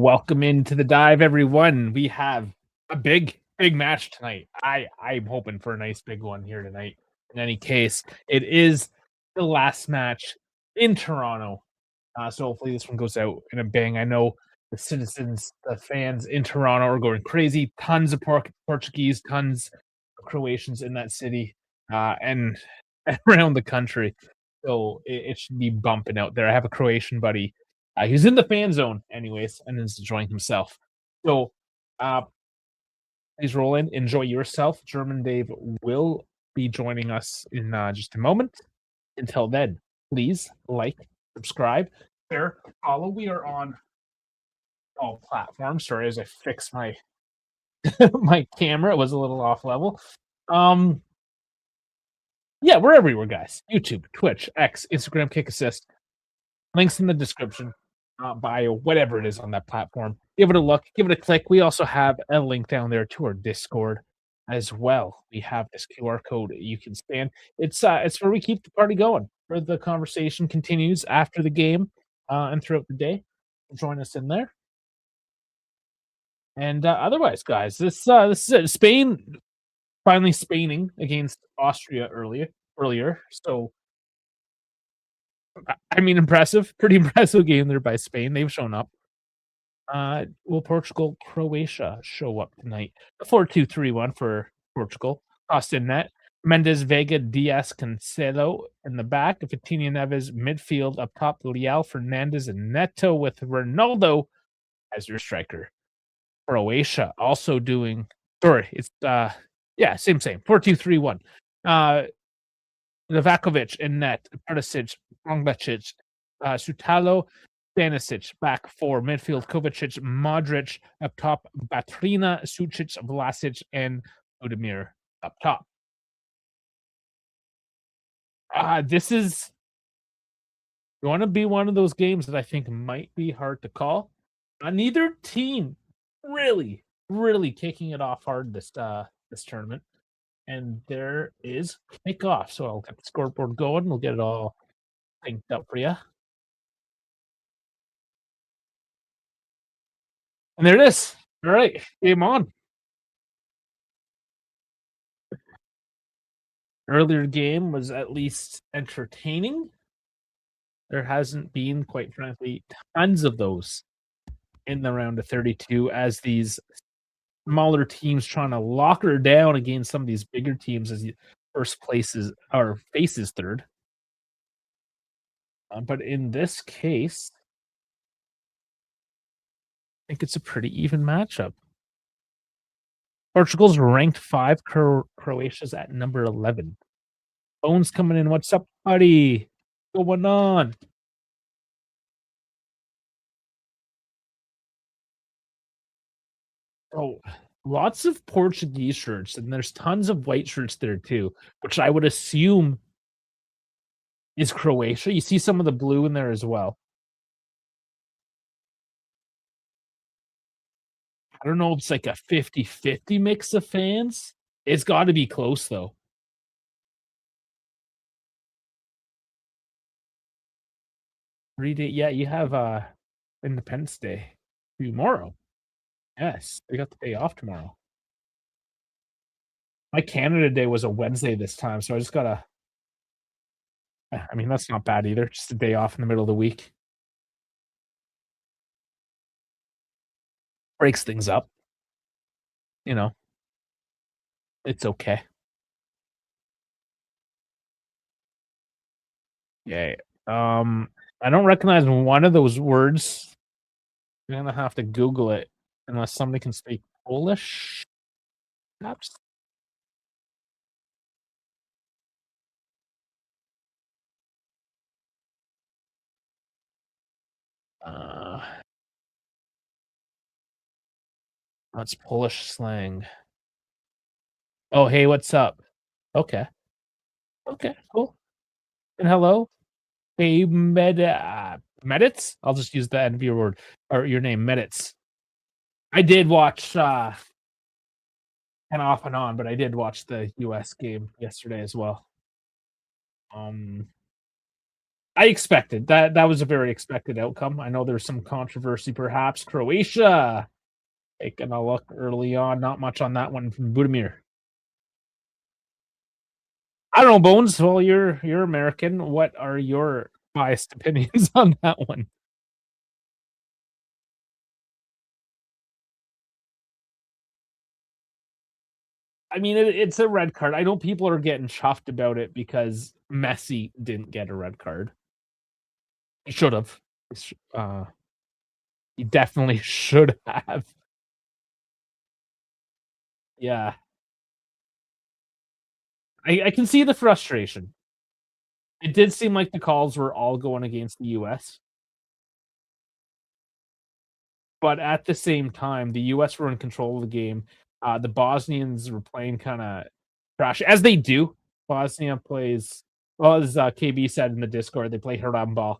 Welcome into the dive, everyone. We have a big match tonight. I'm hoping for a nice big one here tonight. In any case, it is the last match in Toronto. So hopefully this one goes out in a bang. I know the citizens, the fans in Toronto are going crazy. Tons of Portuguese, tons of Croatians in that city, and around the country. So it should be bumping out there. I have a Croatian buddy. He's in the fan zone, anyways, and is enjoying himself. So, please roll in, enjoy yourself. German Dave will be joining us in just a moment. Until then, please like, subscribe, share, follow. We are on all platforms. Sorry, as I fix my my camera, it was a little off level. Yeah, we're everywhere, guys. YouTube, Twitch, X, Instagram, Kick Assist. Links in the description, bio, whatever it is on that platform. Give it a look, give it a click. We also have a link down there to our Discord as well. We have this QR code you can scan. It's where we keep the party going, where the conversation continues after the game and throughout the day. Join us in there. And otherwise, guys, this is it. Spain finally Spaining against Austria earlier. So I mean, impressive, pretty impressive game there by Spain. They've shown up. Will Portugal, Croatia show up tonight? 4-2-3-1 for Portugal. Costa net. Mendes, Vega, Diaz, Cancelo in the back. Vitinha, Neves, midfield up top. Leal, Fernandez, and Neto with Ronaldo as your striker. Croatia also doing. Sorry, it's same. 4-2-3-1. Livakovic in net. Perisic, Pongracic, Sutalo, Stanisic back four, midfield Kovacic, Modric up top, Batrina, Sucic, Vlasic, and Budimir up top. This is going to be one of those games that I think might be hard to call. Neither team really kicking it off hard this tournament. And there is kickoff. So I'll get the scoreboard going. We'll get it all synced up for you. And there it is. All right, game on. Earlier game was at least entertaining. There hasn't been, quite frankly, tons of those in the round of 32 as these smaller teams trying to lock her down against some of these bigger teams as first places or faces third. But in this case, I think it's a pretty even matchup. Portugal's ranked 5, Croatia's at number 11. Bones coming in. What's up, buddy? What's going on? Oh, lots of Portuguese shirts, and there's tons of white shirts there too, which I would assume is Croatia. You see some of the blue in there as well. I don't know if it's like a 50-50 mix of fans. It's got to be close, though. Yeah, you have Independence Day tomorrow. Yes, we got the day off tomorrow. My Canada Day was a Wednesday this time, so I just gotta. I mean, that's not bad either. Just a day off in the middle of the week. Breaks things up. You know, it's okay. Yeah. I don't recognize one of those words. I'm gonna have to Google it unless somebody can speak Polish. Perhaps. That's Polish slang. Oh, hey, what's up? Okay. Okay, cool. And hello. Hey, Medits? I'll just use the end of your word or your name, Medits. I did watch and off and on, but I did watch the US game yesterday as well. I expected that was a very expected outcome. I know there's some controversy perhaps. Croatia taking a look early on, not much on that one from Budimir. I don't know, Bones. Well, you're American. What are your biased opinions on that one? I mean, it's a red card. I know people are getting chuffed about it because Messi didn't get a red card. He should have. He definitely should have. Yeah, I can see the frustration. It did seem like the calls were all going against the US, but at the same time, the US were in control of the game. The Bosnians were playing kinda trash, as they do. Bosnia plays well, as, KB said in the Discord, they play Harambal.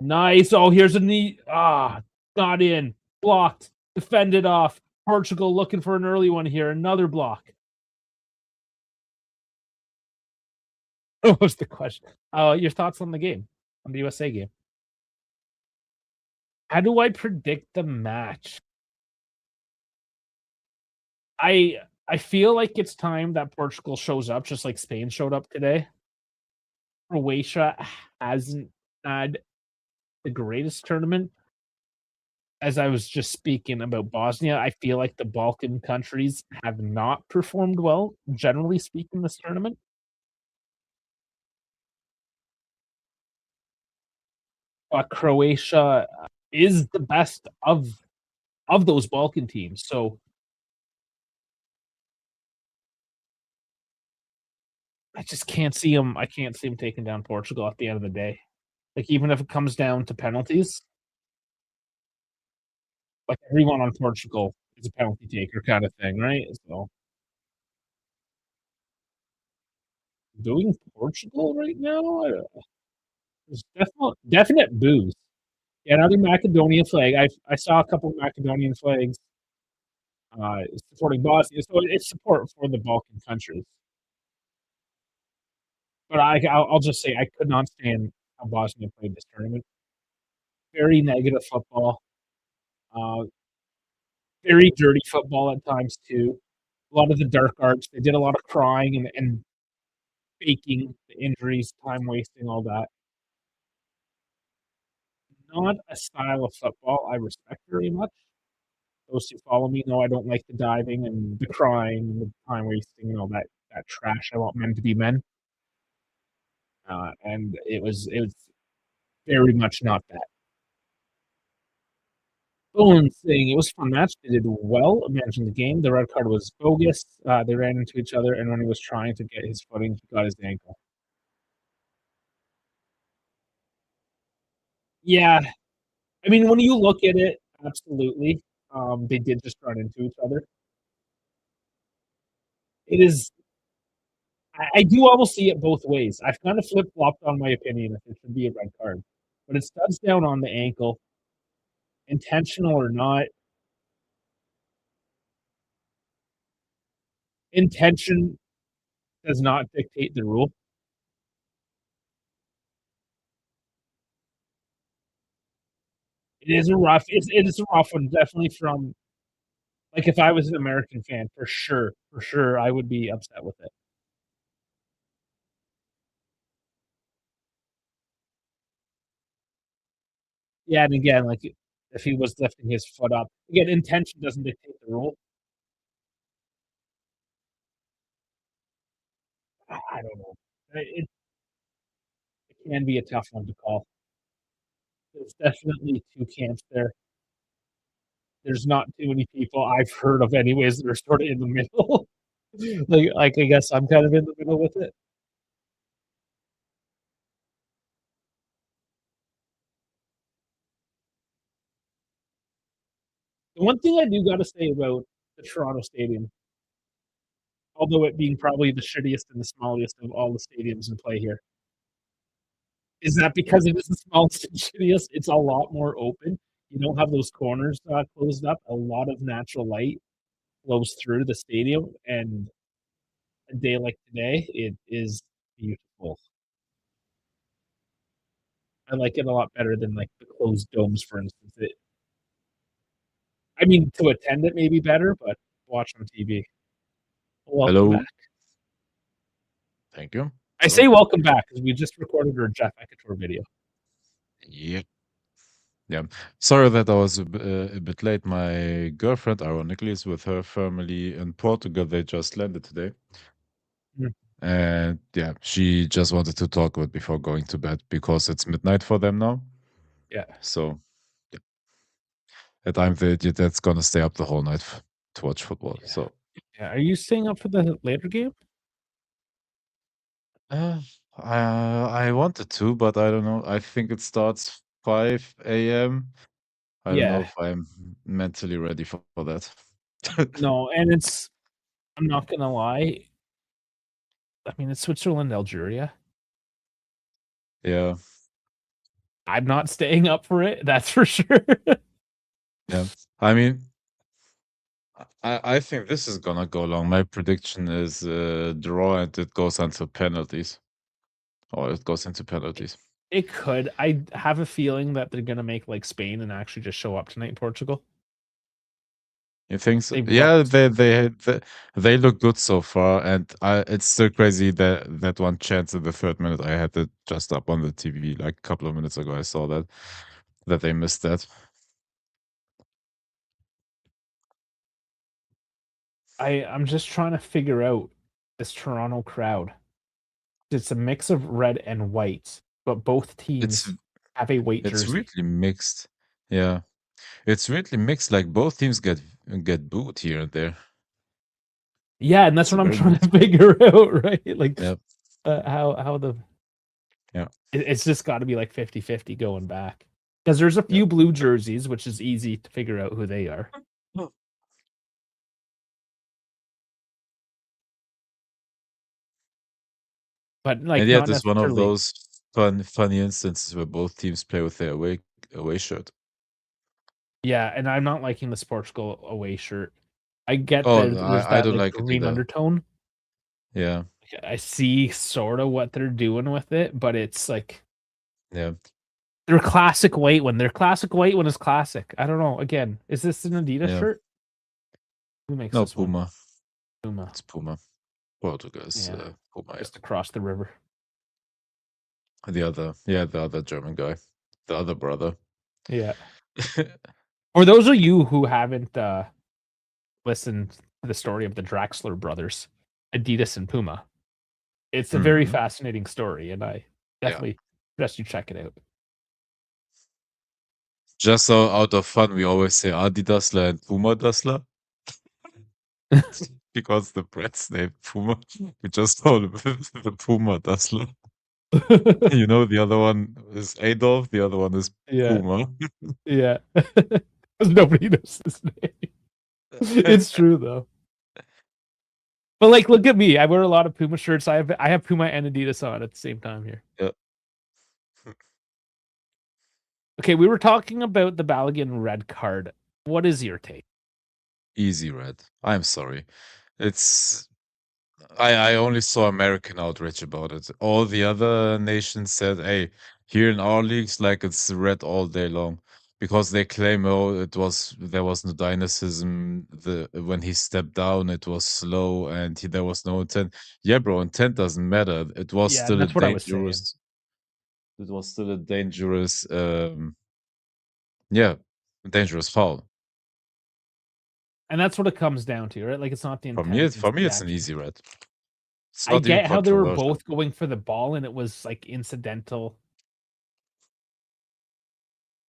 Nice. Oh, here's a knee. Not in. Blocked. Defended off. Portugal looking for an early one here. Another block. What was the question? Your thoughts on the game, on the USA game? How do I predict the match? I I feel like it's time that Portugal shows up, just like Spain showed up today. Croatia hasn't had the greatest tournament. As I was just speaking about Bosnia, I feel like the Balkan countries have not performed well, generally speaking, this tournament. Croatia is the best of those Balkan teams. So I just can't see them. I can't see them taking down Portugal at the end of the day. Like even if it comes down to penalties, like everyone on Portugal is a penalty taker kind of thing, right? So doing Portugal right now, there's definite booze. Yeah, another Macedonian flag. I saw a couple of Macedonian flags supporting Bosnia, so it's support for the Balkan countries. But I'll just say I could not stand how Bosnia played this tournament. Very negative football, uh, very dirty football at times too. A lot of the dark arts. They did a lot of crying and faking the injuries, time wasting, all that. Not a style of football I respect very much. Those who follow me know I don't like the diving and the crying and the time wasting and all that trash. I want men to be men, and it was very much not that. Bowen saying it was a fun match. They did well managing the game. The red card was bogus. They ran into each other, and when he was trying to get his footing, he got his ankle. Yeah, I mean, when you look at it, absolutely, they did just run into each other. It is. I do almost see it both ways. I've kind of flip flopped on my opinion if it should be a red card, but it studs down on the ankle, intentional or not. Intention does not dictate the rule. It is a rough one, definitely from like if I was an American fan, for sure, I would be upset with it. Yeah, and again, like if he was lifting his foot up, again, intention doesn't dictate the rule. I don't know. It can be a tough one to call. There's definitely two camps there. There's not too many people I've heard of anyways that are sort of in the middle. Like I guess I'm kind of in the middle with it. The one thing I do gotta say about the Toronto Stadium, although it being probably the shittiest and the smallest of all the stadiums in play here, is that because it is the smallest and shittiest, it's a lot more open. You don't have those corners closed up. A lot of natural light flows through the stadium, and a day like today, it is beautiful. I like it a lot better than, like, the closed domes, for instance. I mean, to attend it may be better, but watch on TV. Welcome Hello. back. Thank you. I So, say welcome back because we just recorded our Jeff Ecator video. yeah, yeah. Sorry that I was a bit late. My girlfriend, ironically, is with her family in Portugal. They just landed today. Mm, And yeah, she just wanted to talk about before going to bed because it's midnight for them now. yeah, So, yeah, and I'm the idiot that's gonna stay up the whole night to watch football. yeah, So, yeah. Are you staying up for the later game? uh, I wanted to, but I don't know. I think it starts 5 a.m. I don't know Yeah. if I'm mentally ready for that. No, and I'm not gonna lie, I mean, it's Switzerland, Algeria. Yeah, I'm not staying up for it, that's for sure. yeah. I mean, I think this is gonna go long. My prediction is draw and it goes until penalties. Or it goes into penalties. It could. I have a feeling that they're gonna make like Spain and actually just show up tonight in Portugal. You think so? They've Yeah, looked they look good so far, and it's still crazy that that one chance in the 3rd minute. I had it just up on the TV like a couple of minutes ago. I saw that they missed that. I'm just trying to figure out this Toronto crowd. It's a mix of red and white, but both It's teams have a white it's jersey. really mixed. Yeah, it's really mixed. Like both teams get booed here and there. Yeah, and that's It's a what I'm very trying to mixed. figure out, right? Like, Yeah, how the yeah, it's just got to be like 50-50 going back because there's a yeah. few blue jerseys, which is easy to figure out who they are, Oh. but And like yet, not it's one of necessarily. those funny instances where both teams play with their away shirt. Yeah, and I'm not liking this Portugal away shirt. I get Oh, that no, there's I that don't like like it green either. undertone. Yeah, I see sort of what they're doing with it, but it's like yeah, their classic white one is classic. I don't know. Again, is this an Adidas yeah. shirt? Who makes No, this one? Puma. Puma. It's Puma. Portugal is Yeah, Puma. just across the river. Yeah. The other German guy, the other brother. Yeah. For those of you who haven't listened to the story of the Draxler brothers, Adidas and Puma, it's a very Hmm. fascinating story, and I Yeah. definitely suggest you check it out. Just so out of fun, we always say Adidasler and Puma Dassler because the brand's name Puma. We just call him the Puma Dassler. You know, the other one is Adolf, the other one is Yeah, Puma. yeah. 'Cause nobody knows his name. It's true though. But like, look at me. I wear a lot of Puma shirts. I have Puma and Adidas on at the same time here. Yeah. Okay, we were talking about the Balogun red card. What is your take? Easy red. I'm sorry. It's I only saw American outrage about it. All the other nations said, "Hey, here in our leagues, like it's red all day long," because they claim, "Oh, there was no dynamism. The when he stepped down, it was slow, and there was no intent." Yeah, bro, intent doesn't matter. It was Yeah, and still a that's what I was saying. dangerous. It was still a dangerous. Yeah, dangerous foul. And that's what it comes down to, right? Like it's not the For me, intent, it's the it's an action. easy red. It's I not even get how they were controversial. both going for the ball and it was like incidental.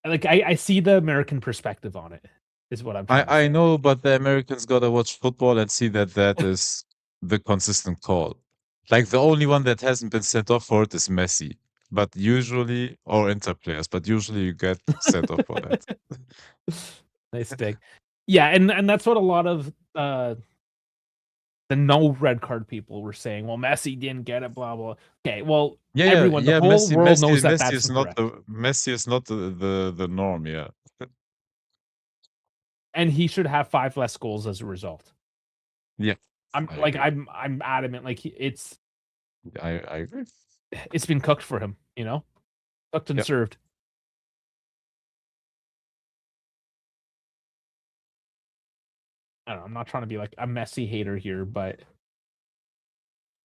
Like I see the American perspective on it, is what I'm trying to I say. know, but the Americans gotta watch football and see that that is the consistent call. Like the only one that hasn't been sent off for it is Messi, but usually or Inter players, but usually you get sent off for that. Nice dig. Yeah, and that's what a lot of the no red card people were saying. Well, Messi didn't get it, blah blah. Okay, well, the whole world knows that that's incorrect, Messi is not the norm. Yeah, and he should have 5 less goals as a result. yeah, I'm I like agree. I'm adamant. Like I agree. it's been cooked for him, you know. Tucked and Yep. served. I don't know. I'm not trying to be like a Messi hater here, but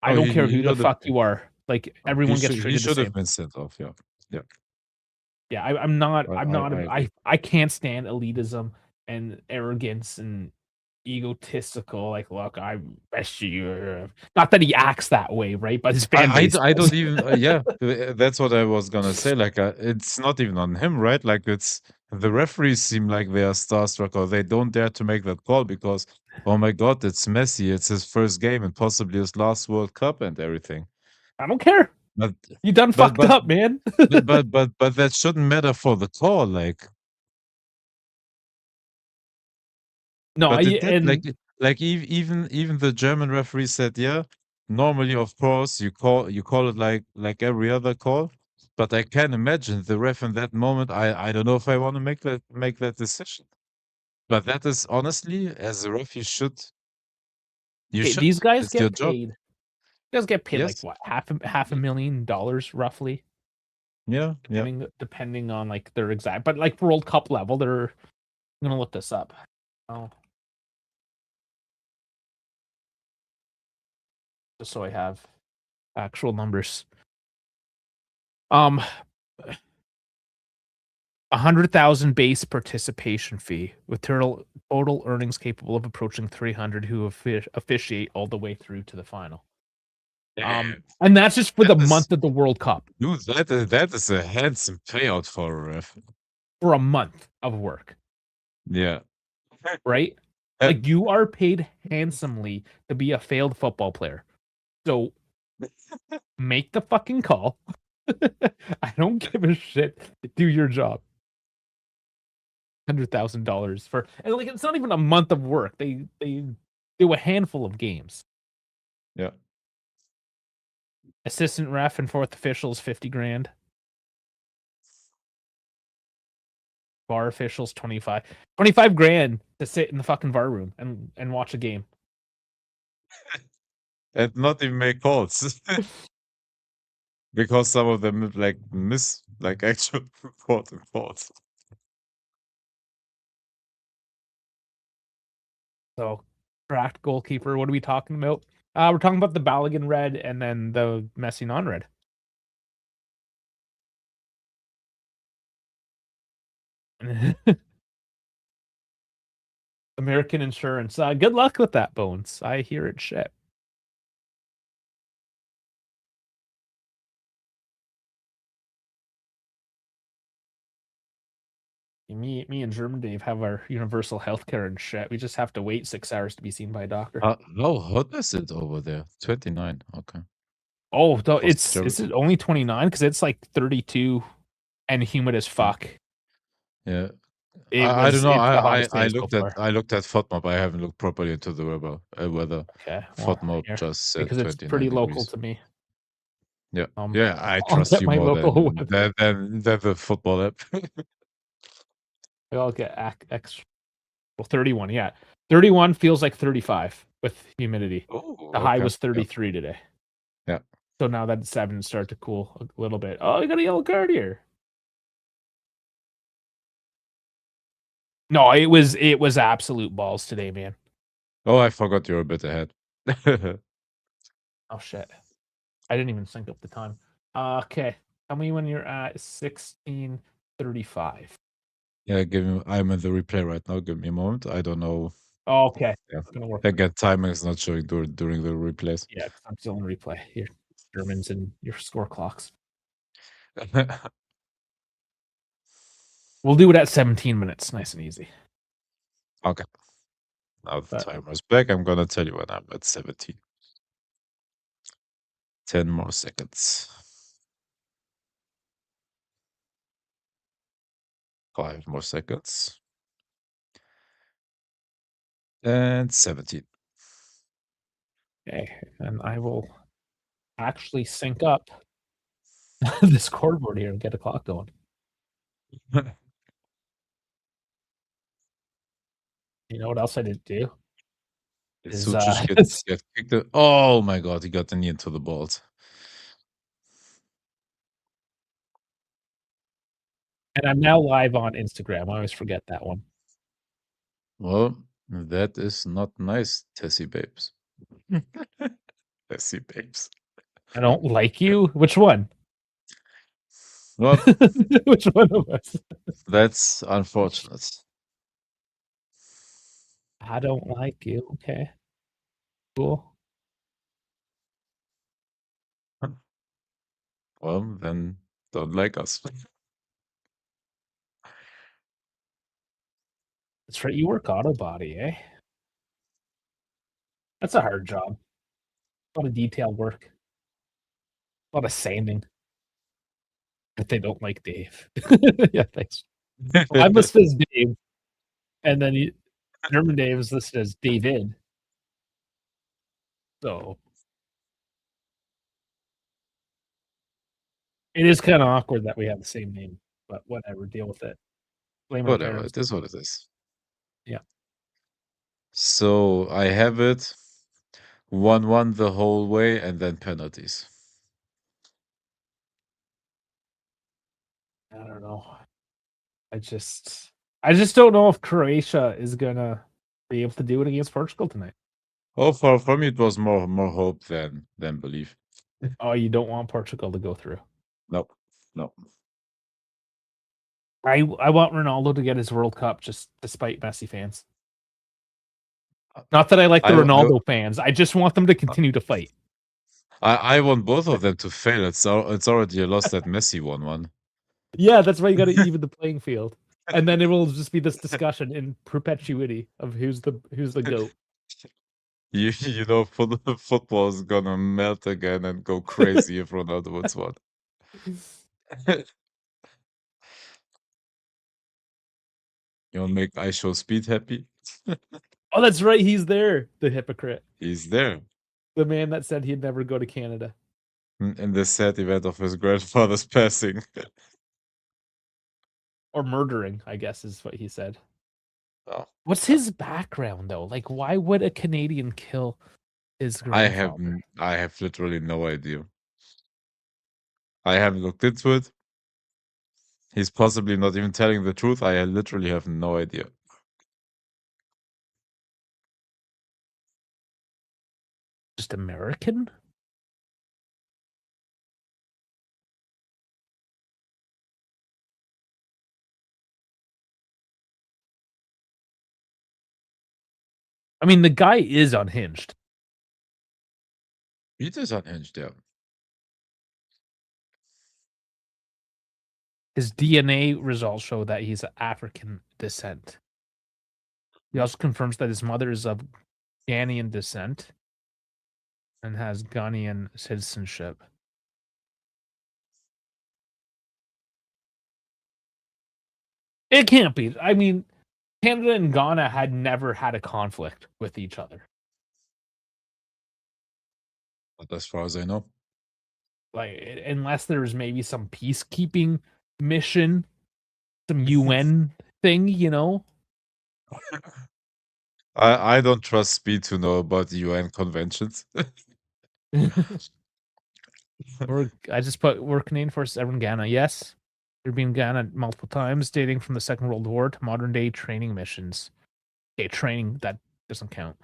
I Oh, don't care he who the should have fuck you are. Like he everyone gets should he treated the should have same. been sent off. Yeah. Yeah. Yeah, I'm not. I'm not. I agree. I can't stand elitism and arrogance and egotistical. Like, look, I'm best you. Not that he acts that way, right? But his fan base I does. don't even yeah, that's what I was gonna say. Like, it's not even on him, right? Like, it's the referees seem like they are starstruck or they don't dare to make that call because, oh my God, it's Messi. It's his first game and possibly his last World Cup and everything. I don't care. But You done but fucked but up, man. but that shouldn't matter for the call. No, I But it did. and Even the German referee said, yeah, normally, of course, you call it like every other call. But I can imagine the ref in that moment. I don't know if I want to make that decision. But that is honestly, as a ref, you okay, should. these guys It's your get job. paid. You guys get paid like Yes. what half a Y- million dollars roughly, Yeah. Yeah. depending on like their exact. But like World Cup level, they're. I'm gonna look this up. Oh, just so I have actual numbers. 100,000 base participation fee with total earnings capable of approaching 300 who officiate all the way through to the final. Damn. And that's just for That the is, month of the World Cup. dude. That is a handsome payout for a ref. For a month of work, Yeah. right? Uh, Like you are paid handsomely to be a failed football player. So make the fucking call. I don't give a shit. Do your job. $100,000 for and like it's not even a month of work. They do a handful of games. yeah. Assistant ref and fourth officials 50 grand. VAR officials 25. 25 grand to sit in the fucking VAR room and watch a game. And not even make calls. Because some of them like miss like actual important calls. So cracked goalkeeper. What are we talking about? We're talking about the Balogun red and then the Messi non-red. American insurance. Good luck with that, Bones. I hear it shit. Me and German Dave have our universal healthcare and shit. We just have to wait 6 hours to be seen by a doctor. How hot is it over there? 29. Okay. Oh, though Was it's only 29 because it's like 32 and humid as fuck. yeah. I don't know. It's the hottest day so far. I looked at FODMAP. I haven't looked properly into the weather. Okay, well, FODMAP here just said because it's 29 pretty local degrees. to me. Yeah. Yeah, I I'll trust get you my more local than weather. the football app. I'll get extra. Well, 31, yeah. 31 feels like 35 with humidity. Oh, The high okay. was 33 today. Yeah. So now that 7 start to cool a little bit. Oh, you got a yellow card here. No, it was absolute balls today, man. Oh, I forgot you're a bit ahead. Oh shit. I didn't even sync up the time. Okay. Tell me when you're at 16:35. Yeah, I'm in the replay right now. Give me a moment. I don't know. Oh, okay. Yeah. It's gonna work. Again, timing is not showing during the replays. Yeah, 'cause I'm still in replay. Your Germans and your score clocks. We'll do it at 17 minutes. Nice and easy. Okay. Now the But timer's back. I'm gonna tell you when I'm at 17. 10 more seconds. 5 more seconds. And 17. okay, and I will actually sync up the scoreboard here and get a clock going. You know what else I didn't do? Is Sucic get kicked. Oh my God, he got the knee into the balls. And I'm now live on Instagram. I always forget that one. Well, that is not nice, Tessie babes. Tessie babes. I don't like you. Which one? Well, Which one of us? that's unfortunate. I don't like you. Okay. Cool. Well, then don't like us. That's right. You work auto body, eh? That's a hard job. A lot of detail work. A lot of sanding. But they don't like Dave. Yeah, thanks. Well, I'm listed as Dave, and then German Dave is listed as David. So it is kind of awkward that we have the same name, but whatever. Deal with it. Blame our Whatever, parents. it is what it is. Yeah. So I have it 1-1 the whole way and then penalties. I don't know. I just don't know if Croatia is gonna be able to do it against Portugal tonight. Oh, for me it was more hope than belief. Oh, you don't want Portugal to go through. Nope. No. I want Ronaldo to get his World Cup just despite Messi fans. Not that I like the I Ronaldo fans. I just want them to continue to fight. I want both of them to fail. It's already a loss that Messi won one. Yeah, that's why you got to even the playing field, and then it will just be this discussion in perpetuity of who's the goat. You know, football is gonna melt again and go crazy if Ronaldo wins one. You wanna make I Show Speed happy? Oh, that's right. He's there. The hypocrite. He's there. The man that said he'd never go to Canada. In the sad event of his grandfather's passing. Or murdering, I guess is what he said. Oh, What's his background though? Like, why would a Canadian kill his grandfather? I have literally no idea. I haven't looked into it. He's possibly not even telling the truth. I literally have no idea. Just American? I mean, the guy is unhinged. It is unhinged, yeah. His DNA results show that he's of African descent. He also confirms that his mother is of Ghanaian descent and has Ghanaian citizenship. It can't be. I mean, Canada and Ghana had never had a conflict with each other. But as far as I know. Like, unless there was maybe some peacekeeping mission, some UN thing, you know? I don't trust Speed to know about the UN conventions. I just put we're Canadian Forces ever in Ghana. Yes. They've been in Ghana multiple times, dating from the Second World War to modern day training missions. Okay, training that doesn't count.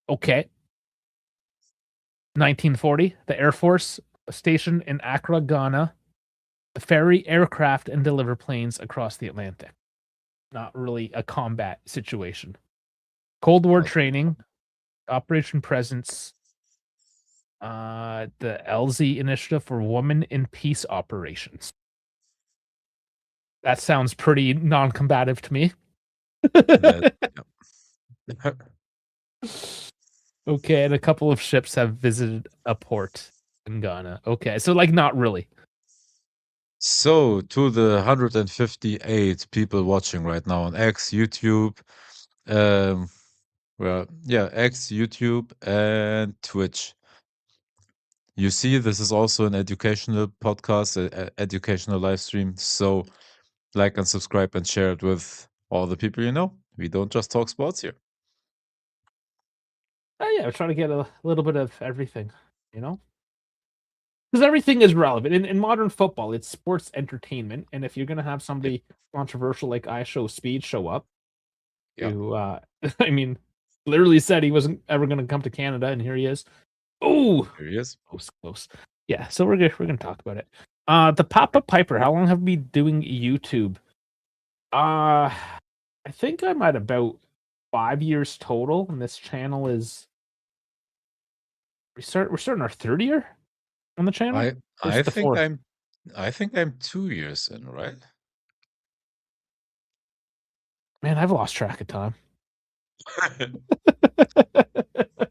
Okay. 1940, the Air Force stationed in Accra, Ghana, to ferry aircraft and deliver planes across the Atlantic. Not really a combat situation. Cold War training, Operation Presence, the LZ Initiative for Women in Peace Operations. That sounds pretty non-combative to me. Okay, and a couple of ships have visited a port in Ghana. Okay, so like not really. So, to the 158 people watching right now on X, YouTube, well, yeah, X, YouTube, and Twitch. You see, this is also an educational podcast, educational live stream. So, like and subscribe and share it with all the people you know. We don't just talk sports here. Oh yeah, we're trying to get a little bit of everything, you know? because everything is relevant in modern football. It's sports entertainment, and if you're gonna have somebody controversial like I Show Speed show up, who I mean, literally said he wasn't ever gonna come to Canada, and here he is. Oh, Here he is. close. Yeah, so we're gonna talk about it. The Papa Piper. How long have we been doing YouTube? I think I'm at about 5 years total, and this channel is we're starting our third year on the channel. I Or is I it the think fourth? I'm 2 years in, right? Man, I've lost track of time.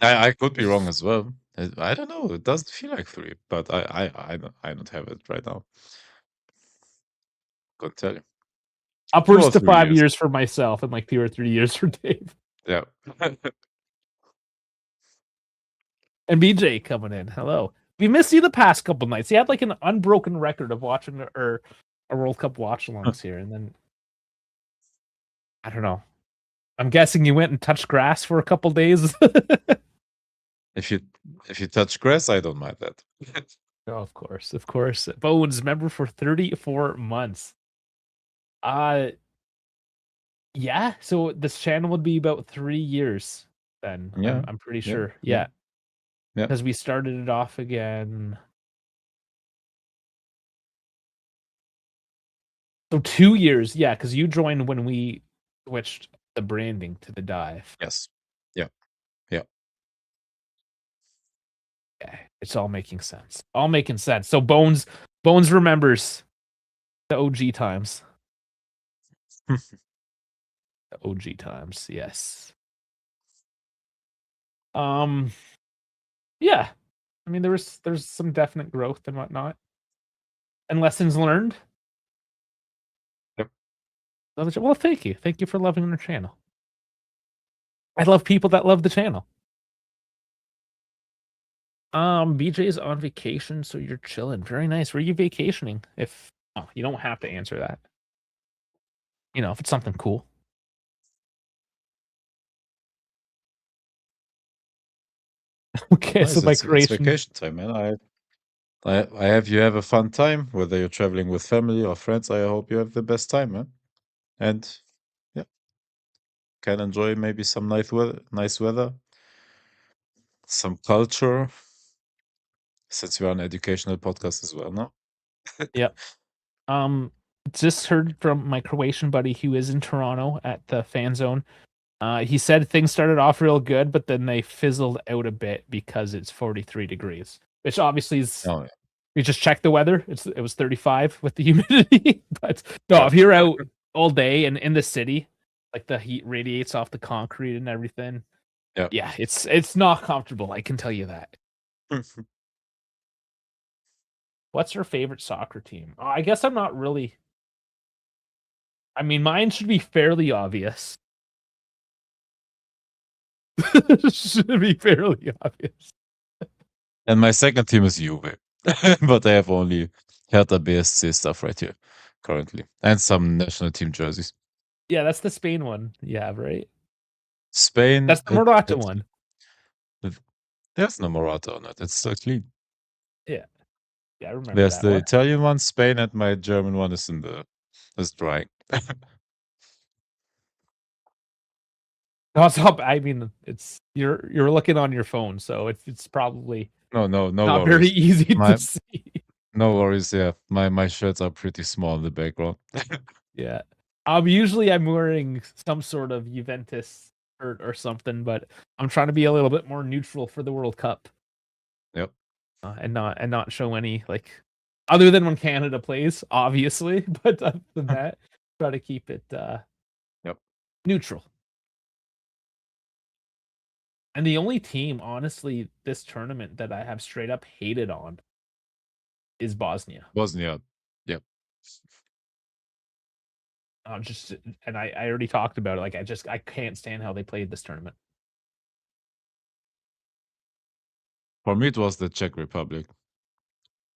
I could be wrong as well. I don't know. It doesn't feel like 3, but I don't have it right now. Couldn't tell you. 2 Upwards or to 3 5 years. years for myself and like 2 or 3 years for Dave. Yeah. And BJ coming in. Hello. We missed you the past couple nights. He had like an unbroken record of watching or a World Cup watch-alongs here, and then I don't know. I'm guessing you went and touched grass for a couple days. If you touch grass, I don't mind that. Oh, of course. Bones member for 34 months. Yeah. So this channel would be about 3 years then. Yeah. I'm pretty Yeah. sure. Yeah. Yeah. Because we started it off again. So 2 years, yeah, because you joined when we switched the branding to the dive. Yes. Yeah. Yeah. Okay, it's all making sense. All making sense. So Bones remembers the OG times. The OG times, yes. Yeah. I mean, there's some definite growth and whatnot, and lessons learned. Yep. Well, thank you for loving the channel. I love people that love the channel. BJ's on vacation, so you're chilling. Very nice. Where are you vacationing? You don't have to answer that. You know, if it's something cool. Okay, Nice. so by It's Croatian. vacation time, man. I have you have a fun time, whether you're traveling with family or friends. I hope you have the best time, man. And yeah, can enjoy maybe some nice weather, some culture, since we are an educational podcast as well, no? Yep. Just heard from my Croatian buddy who is in Toronto at the fan zone. He said things started off real good, but then they fizzled out a bit because it's 43 degrees, which obviously is. Oh, yeah. We just checked the weather. It was 35 with the humidity. But no, Yeah. if you're out all day and in the city, like the heat radiates off the concrete and everything. Yeah, it's not comfortable. I can tell you that. What's your favorite soccer team? I guess I'm not really. I mean, mine should be fairly obvious. Should be fairly obvious. And my second team is Juve, but I have only Hertha BSC stuff right here currently, and some national team jerseys. Yeah, that's the Spain one. Yeah, right. Spain. That's the Morata one. There's no Morata on it. It's so clean. Yeah, I remember There's that the one. Italian one, Spain, and my German one is is drying. No, stop. I mean, it's you're looking on your phone, so it's probably No not worries. very easy to see. No worries. Yeah, my shirts are pretty small in the background. Yeah. Usually I'm wearing some sort of Juventus shirt or something, but I'm trying to be a little bit more neutral for the World Cup. Yep. And not show any like other than when Canada plays, obviously, but other than that, try to keep it neutral. And the only team, honestly, this tournament that I have straight up hated on is Bosnia. Bosnia. Yep. And I already talked about it. Like I can't stand how they played this tournament. For me, it was the Czech Republic.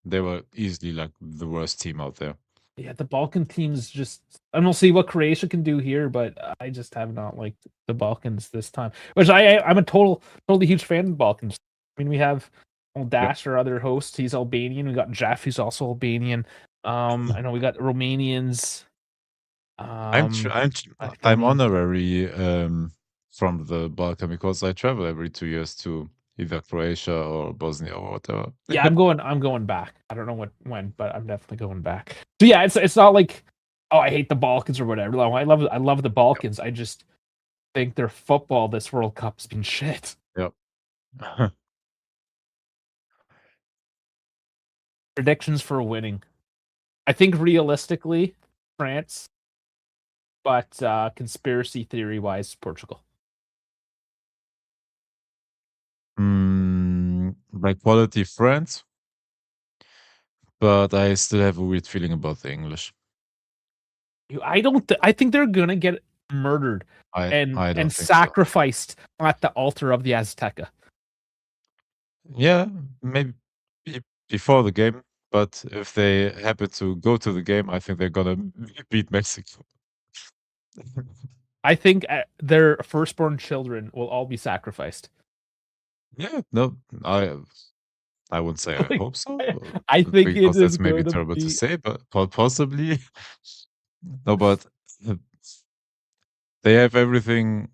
They were easily like the worst team out there. Yeah, the Balkan teams just I don't see what Croatia can do here, but I just have not liked the Balkans this time. Which I'm a totally huge fan of the Balkans. I mean, we have Well, Yep. Dash, our other host, he's Albanian. We got Jeff, who's also Albanian. I know we got Romanians. I I'm mean, honorary from the Balkan because I travel every 2 years to either Croatia or Bosnia or whatever. yeah, I'm going back. I don't know when, but I'm definitely going back. So yeah, it's not like, oh, I hate the Balkans or whatever. No, I love the Yep. Balkans. I just think their football this World Cup's been shit. Yep. Predictions for winning. I think realistically, France, but conspiracy theory wise, Portugal. By quality friends, but I still have a weird feeling about the English. I don't. I think they're gonna get murdered I and don't think so. sacrificed at the altar of the Azteca. Yeah, maybe be before the game, but if they happen to go to the game, I think they're gonna beat Mexico. I think their firstborn children will all be sacrificed. Yeah, no, I wouldn't say I Like, hope so, I think it because is that's maybe going to terrible to be say, but possibly. No, but they have everything,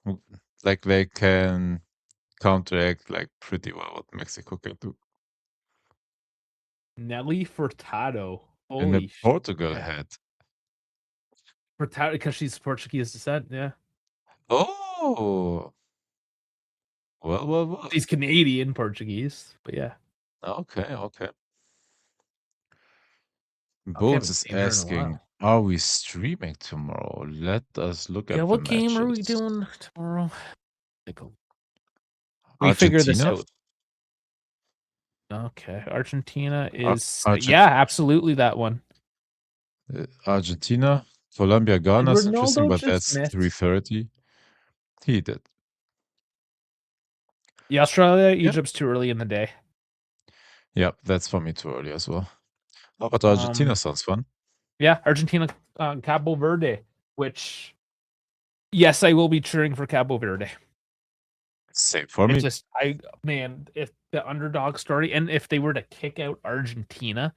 w like, they can counteract, like, pretty well what Mexico can do. Nelly Furtado. And then Holy Portugal shit! had Furtado because she's Portuguese descent. Yeah, Oh! Well. she's Canadian Portuguese, but yeah. Okay, okay. Okay, I Bones haven't is seen her in a asking, while. "Are we streaming tomorrow?" Let us look Yeah, at the what game are we matches. doing tomorrow? We figure this Argentina? out. Okay, Argentina Ar is Argen yeah, absolutely that one. Argentina? Colombia, Did Ghana is interesting, Ronaldo but just that's miss? 3:30. He did. Yeah, Australia, Yeah. Egypt's too early in the day. Yep, that's for me too early as well. Oh, but Argentina Um, sounds fun. yeah, Argentina, Cabo Verde, which yes, I will be cheering for Cabo Verde. Same for It's me. just man, if the underdog story and if they were to kick out Argentina,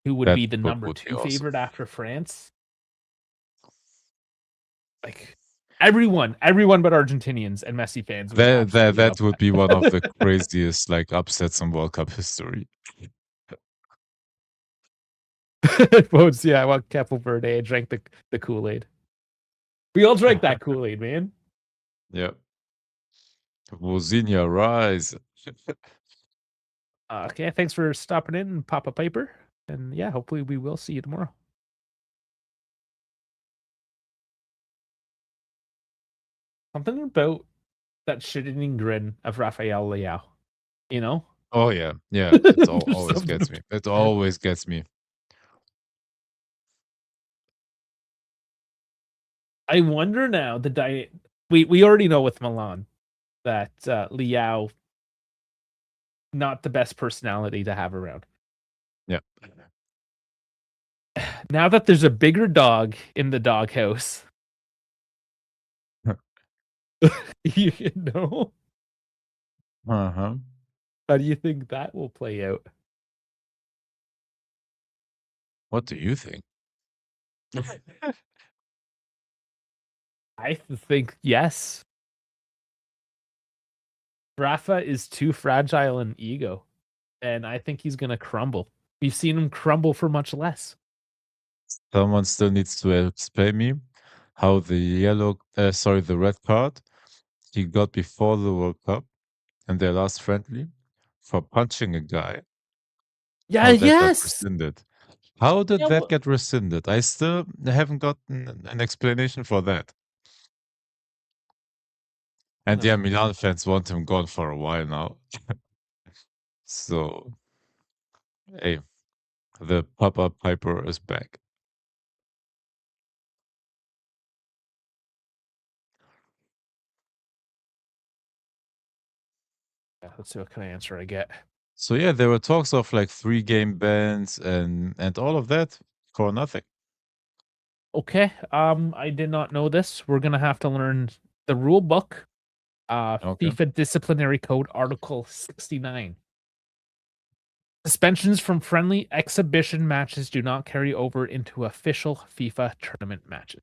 who would That be the number would be 2 awesome. favorite after France? Like everyone but Argentinians and Messi fans would absolutely That love would be one of the that. craziest, like, upsets in World Cup history. Votes, yeah, I want Cabo Verde. I drank the Kool-Aid. We all drank that Kool-Aid, man. Yep. Wozinha, rise. Okay, thanks for stopping in, Papa Piper. And yeah, hopefully we will see you tomorrow. Something about that shit-eating grin of Rafael Leao, you know? Oh, yeah. Yeah, it There's always something gets me. about It that. always gets me. I wonder now we already know with Milan that Leao not the best personality to have around. Yeah. Now that there's a bigger dog in the doghouse, you know, Uh-huh. how do you think that will play out? What do you think? I think yes. Rafa is too fragile in ego, and I think he's gonna crumble. We've seen him crumble for much less. Someone still needs to explain me how the red card he got before the World Cup and their last friendly for punching a guy, Yeah, how that got yes. rescinded. How did Yeah, that get rescinded? I still haven't gotten an explanation for that. And yeah, Milan fans want him gone for a while now. So, hey, the Papa Piper is back. let's see what kind of answer I get. So yeah, there were talks of like 3-game bans and all of that for nothing. Okay, I did not know this. We're gonna have to learn the rule book. Okay. FIFA Disciplinary Code Article 69. Suspensions from friendly exhibition matches do not carry over into official FIFA tournament matches.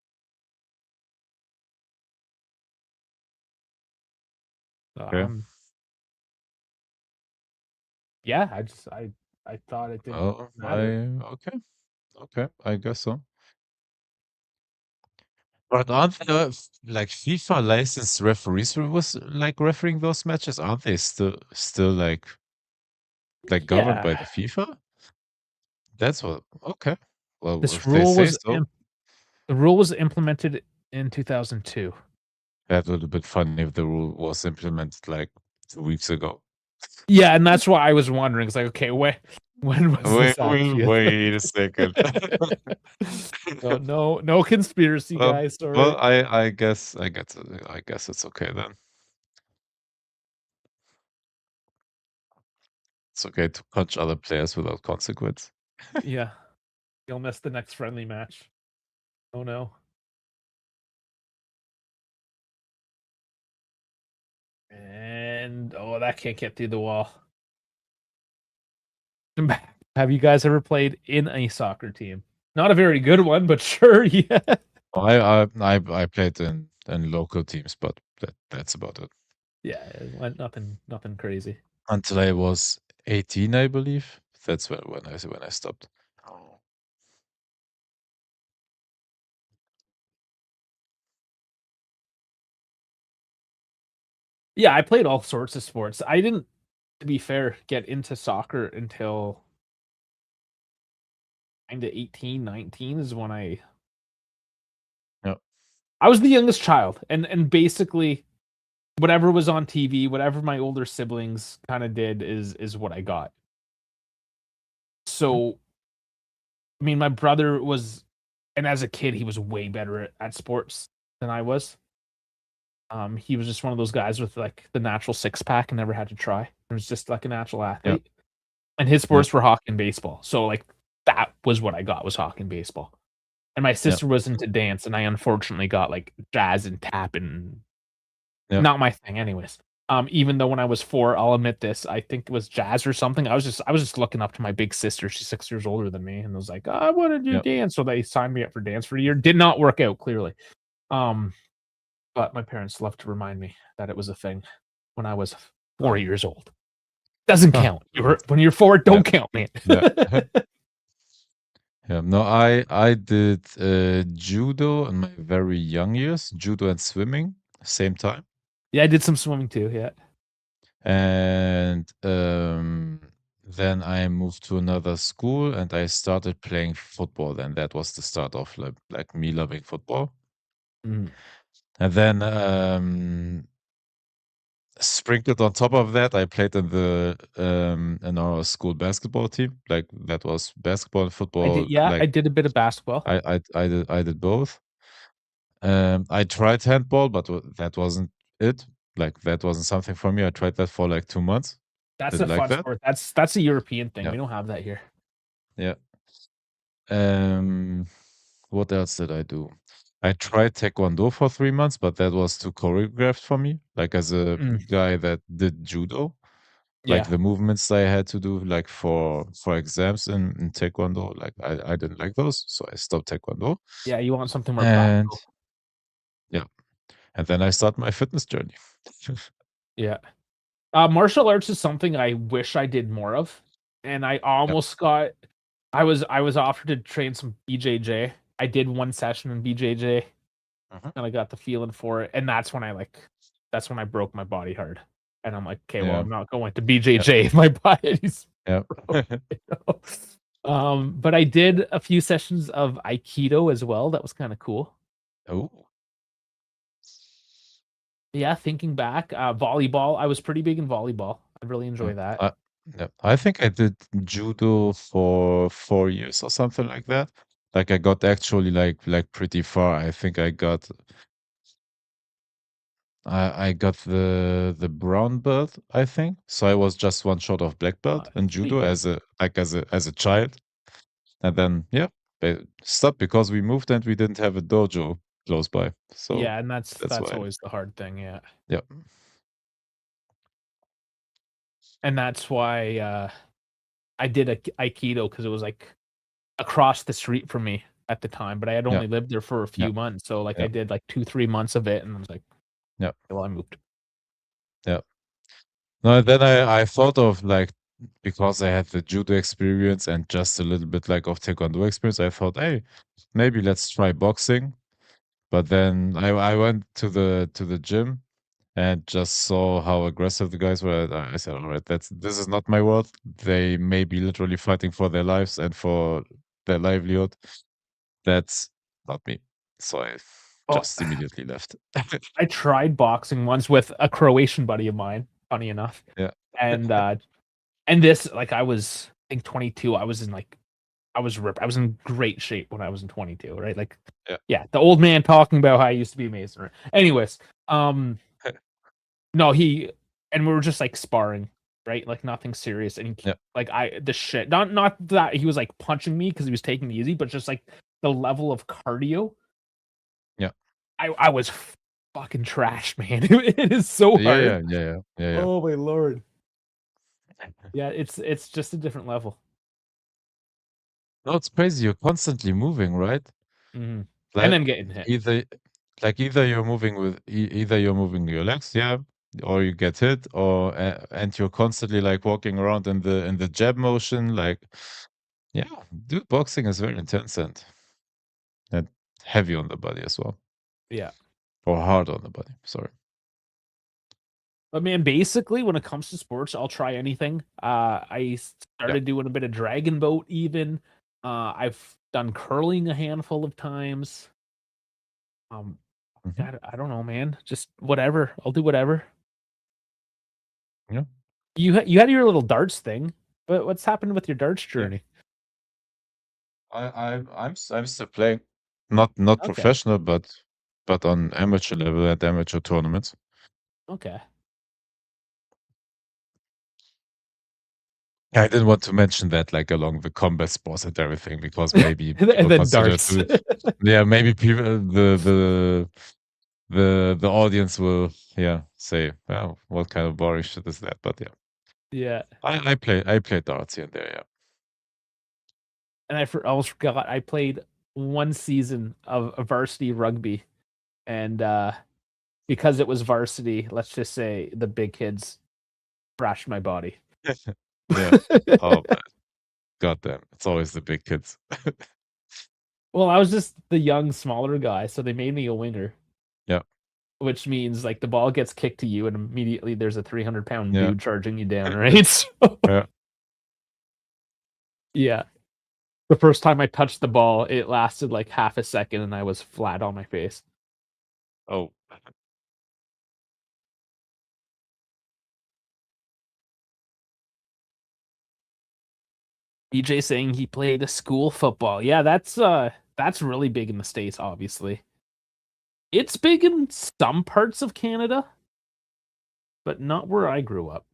Okay. Um, yeah, I thought it didn't Oh, matter. okay. Okay. I guess so. But aren't there like FIFA licensed referees who was like refereeing those matches? Aren't they still like governed by Yeah, the FIFA? That's what. Okay. Well, this if they rule say was so, the rule was implemented in 2002. that would have been funny if the rule was implemented like 2 weeks ago. Yeah, and that's why I was wondering. It's like, okay, when was Wait, this wait, actually a wait a second. thing? No conspiracy, Well, guys. well, Sorry. I guess it's okay then. It's okay to punch other players without consequence. Yeah, you'll miss the next friendly match. Oh no. And oh, that can't get through the wall. Have you guys ever played in a soccer team? Not a very good one, but sure, yeah. I played in local teams, but that's about it. Yeah, it went nothing crazy. Until I was 18, I believe. That's when I stopped. Oh. Yeah, I played all sorts of sports. I didn't, to be fair, get into soccer until kind of 18, 19 is when Yeah, I was the youngest child, and basically whatever was on TV, whatever my older siblings kind of did is what I got. mhm, So, I mean, my brother was, and as a kid, he was way better at sports than I was. He was just one of those guys with like the natural six pack and never had to try. He was just like a natural yeah, athlete. And his yeah, sports were hockey and baseball. So like that was what I got was hockey and baseball. And my yeah, sister was into dance, and I unfortunately got like jazz and tap and yeah, not my thing, anyways. Even though when I was 4, I'll admit this, I think it was jazz or something. I was just looking up to my big sister. She's 6 years older than me, and was like, I want to do yeah. dance. So they signed me up for dance for a year. Did not work out clearly. Um, but my parents love to remind me that it was a thing when I was 4 years old. Doesn't Huh, count. When you're 4, yeah, don't count, man. yeah. Yeah, no, I did judo in my very young years, judo and swimming, same time. Yeah, I did some swimming too. Yeah. And then I moved to another school and I started playing football. And that was the start of like me loving football. Mhm. And then sprinkled on top of that, I played in our school basketball team. Like that was basketball and I did. football. Yeah, I Like did a bit of basketball. I did both. I tried handball, but that wasn't it. Like that wasn't something for me. I tried that for like 2 months. That's a Didn't like fun that. sport. That's a European thing. Yeah, We don't have that here. yeah. Um, what else did I do? I tried taekwondo for 3 months, but that was too choreographed for me. Like as a Mm, guy that did judo, like yeah. the movements I had to do, like for exams in taekwondo, like I didn't like those, so I stopped taekwondo. Yeah, you want something more And practical. yeah, and then I start my fitness journey. Yeah. Martial arts is something I wish I did more of, and I Yeah. almost got I was offered to train some BJJ. I did one session in BJJ, Mhm. and I got the feeling for it, and that's when I broke my body hard. And I'm like, "Okay, well, Yeah. I'm not going to Yeah. BJJ if my body's Yeah. broke." You know? But I did a few sessions of Aikido as well. That was kinda cool. Oh. Yeah, thinking back, volleyball, I was pretty big in volleyball. I really Yeah. enjoy that. I think I did judo for 4 years or something like that. Like I got actually like pretty far. I think I got the brown belt, I think. So I was just one short of black belt in judo Sweet. as a child. And then yeah, stopped because we moved and we didn't have a dojo close by. So Yeah, and that's that's why. always the hard thing, yeah. Yeah. and that's why I did a aikido because it was like across the street from me at the time, but I had Yeah, only lived there for a yeah, few months, so like yeah, I did like 2-3 months of it, and I was like, yeah, well, I moved. yeah. No, then I thought of like because I had the judo experience and just a little bit like of taekwondo experience, I thought, hey, maybe let's try boxing. But then I went to the gym and just saw how aggressive the guys were. I said, all right, this is not my world. They may be literally fighting for their lives and for their livelihood. That's not me. So I Well, just immediately left. I tried boxing once with a Croatian buddy of mine, funny enough, Yeah. and and this like I was I think 22. I was in like I was ripped. I was in great shape when I was in 22, right? Like, Yeah. yeah, the old man talking about how I used to be amazing. Right? Anyways, no, he and we were just like sparring, right? Like nothing serious. And he, Yeah. like the shit, not that he was like punching me because he was taking it easy, but just like the level of cardio. Yeah. I was fucking trash, man. It is so Yeah, hard. yeah, yeah, yeah, yeah, yeah. Oh my lord. Yeah, it's just a different level. No, it's crazy. You're constantly moving, right? Mhm. And Like then getting hit. either either you're moving with either you're moving your legs, yeah, or you get hit, or and you're constantly like walking around in the jab motion, like yeah, dude, boxing is very intense and heavy on the body as well, Yeah. or hard on the body. Sorry. But man, basically, when it comes to sports, I'll try anything. I Yeah. started doing a bit of dragon boat, even. I've done curling a handful of times. Um, Hmm. I don't know, man. Just whatever. I'll do whatever. Yeah. You had your little darts thing. What's happened with your darts Yeah. journey? I'm still playing, not Okay, professional, but on amateur level at amateur tournaments. okay. I didn't want to mention that, like, along the combat sports and everything, because maybe And people then consider darts. to yeah, maybe people the audience will, yeah, say, "Wow, what kind of boring shit is that?" But yeah, Yeah, I play darts here and there, yeah. and almost forgot. I played one season of varsity rugby, and because it was varsity, let's just say the big kids thrashed my body. Yeah. Oh, man, goddamn, it's always the big kids. Well, I was just the young, smaller guy, so they made me a winger, Yeah, which means like the ball gets kicked to you, and immediately there's a 300-pound yeah, dude charging you down, right? So, yeah. yeah. The first time I touched the ball, it lasted like half a second, and I was flat on my face. Oh, BJ saying he played a school football. Yeah, that's really big in the States, obviously. It's big in some parts of Canada, but not where I grew up.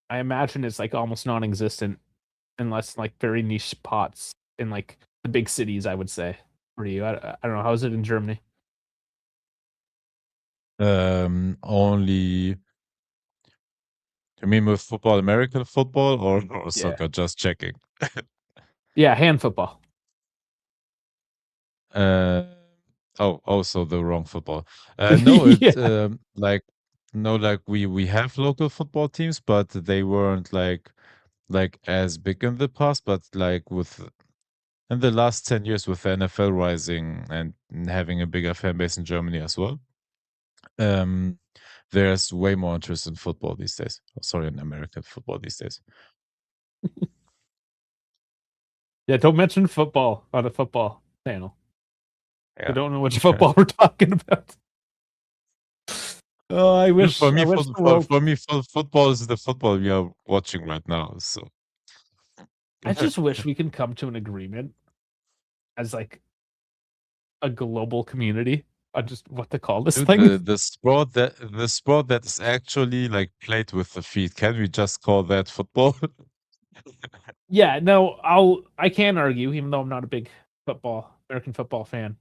I imagine it's like almost non-existent unless like very niche spots in like the big cities, I would say. For you, I don't know. How is it in Germany? only you mean with football, American football or Yeah, soccer? Just checking. yeah, hand football. Uh, so the wrong football. No, it Yeah, like no, like we have local football teams, but they weren't like as big in the past. But like with in the last 10 years, with the NFL rising and having a bigger fan base in Germany as well, um, there's way more interest in football these days. Oh, sorry, in American football these days. yeah. Don't mention football on a football panel. They Yeah. don't know which football we're talking about. Oh, I Yeah, for wish. I me, wish the world. football is the football we are watching right now. So I just wish we can come to an agreement as like a global community on just what to call this dude, thing. the sport that is actually like played with the feet. Can we just call that football? Yeah, no, I can argue, even though I'm not a big American football fan.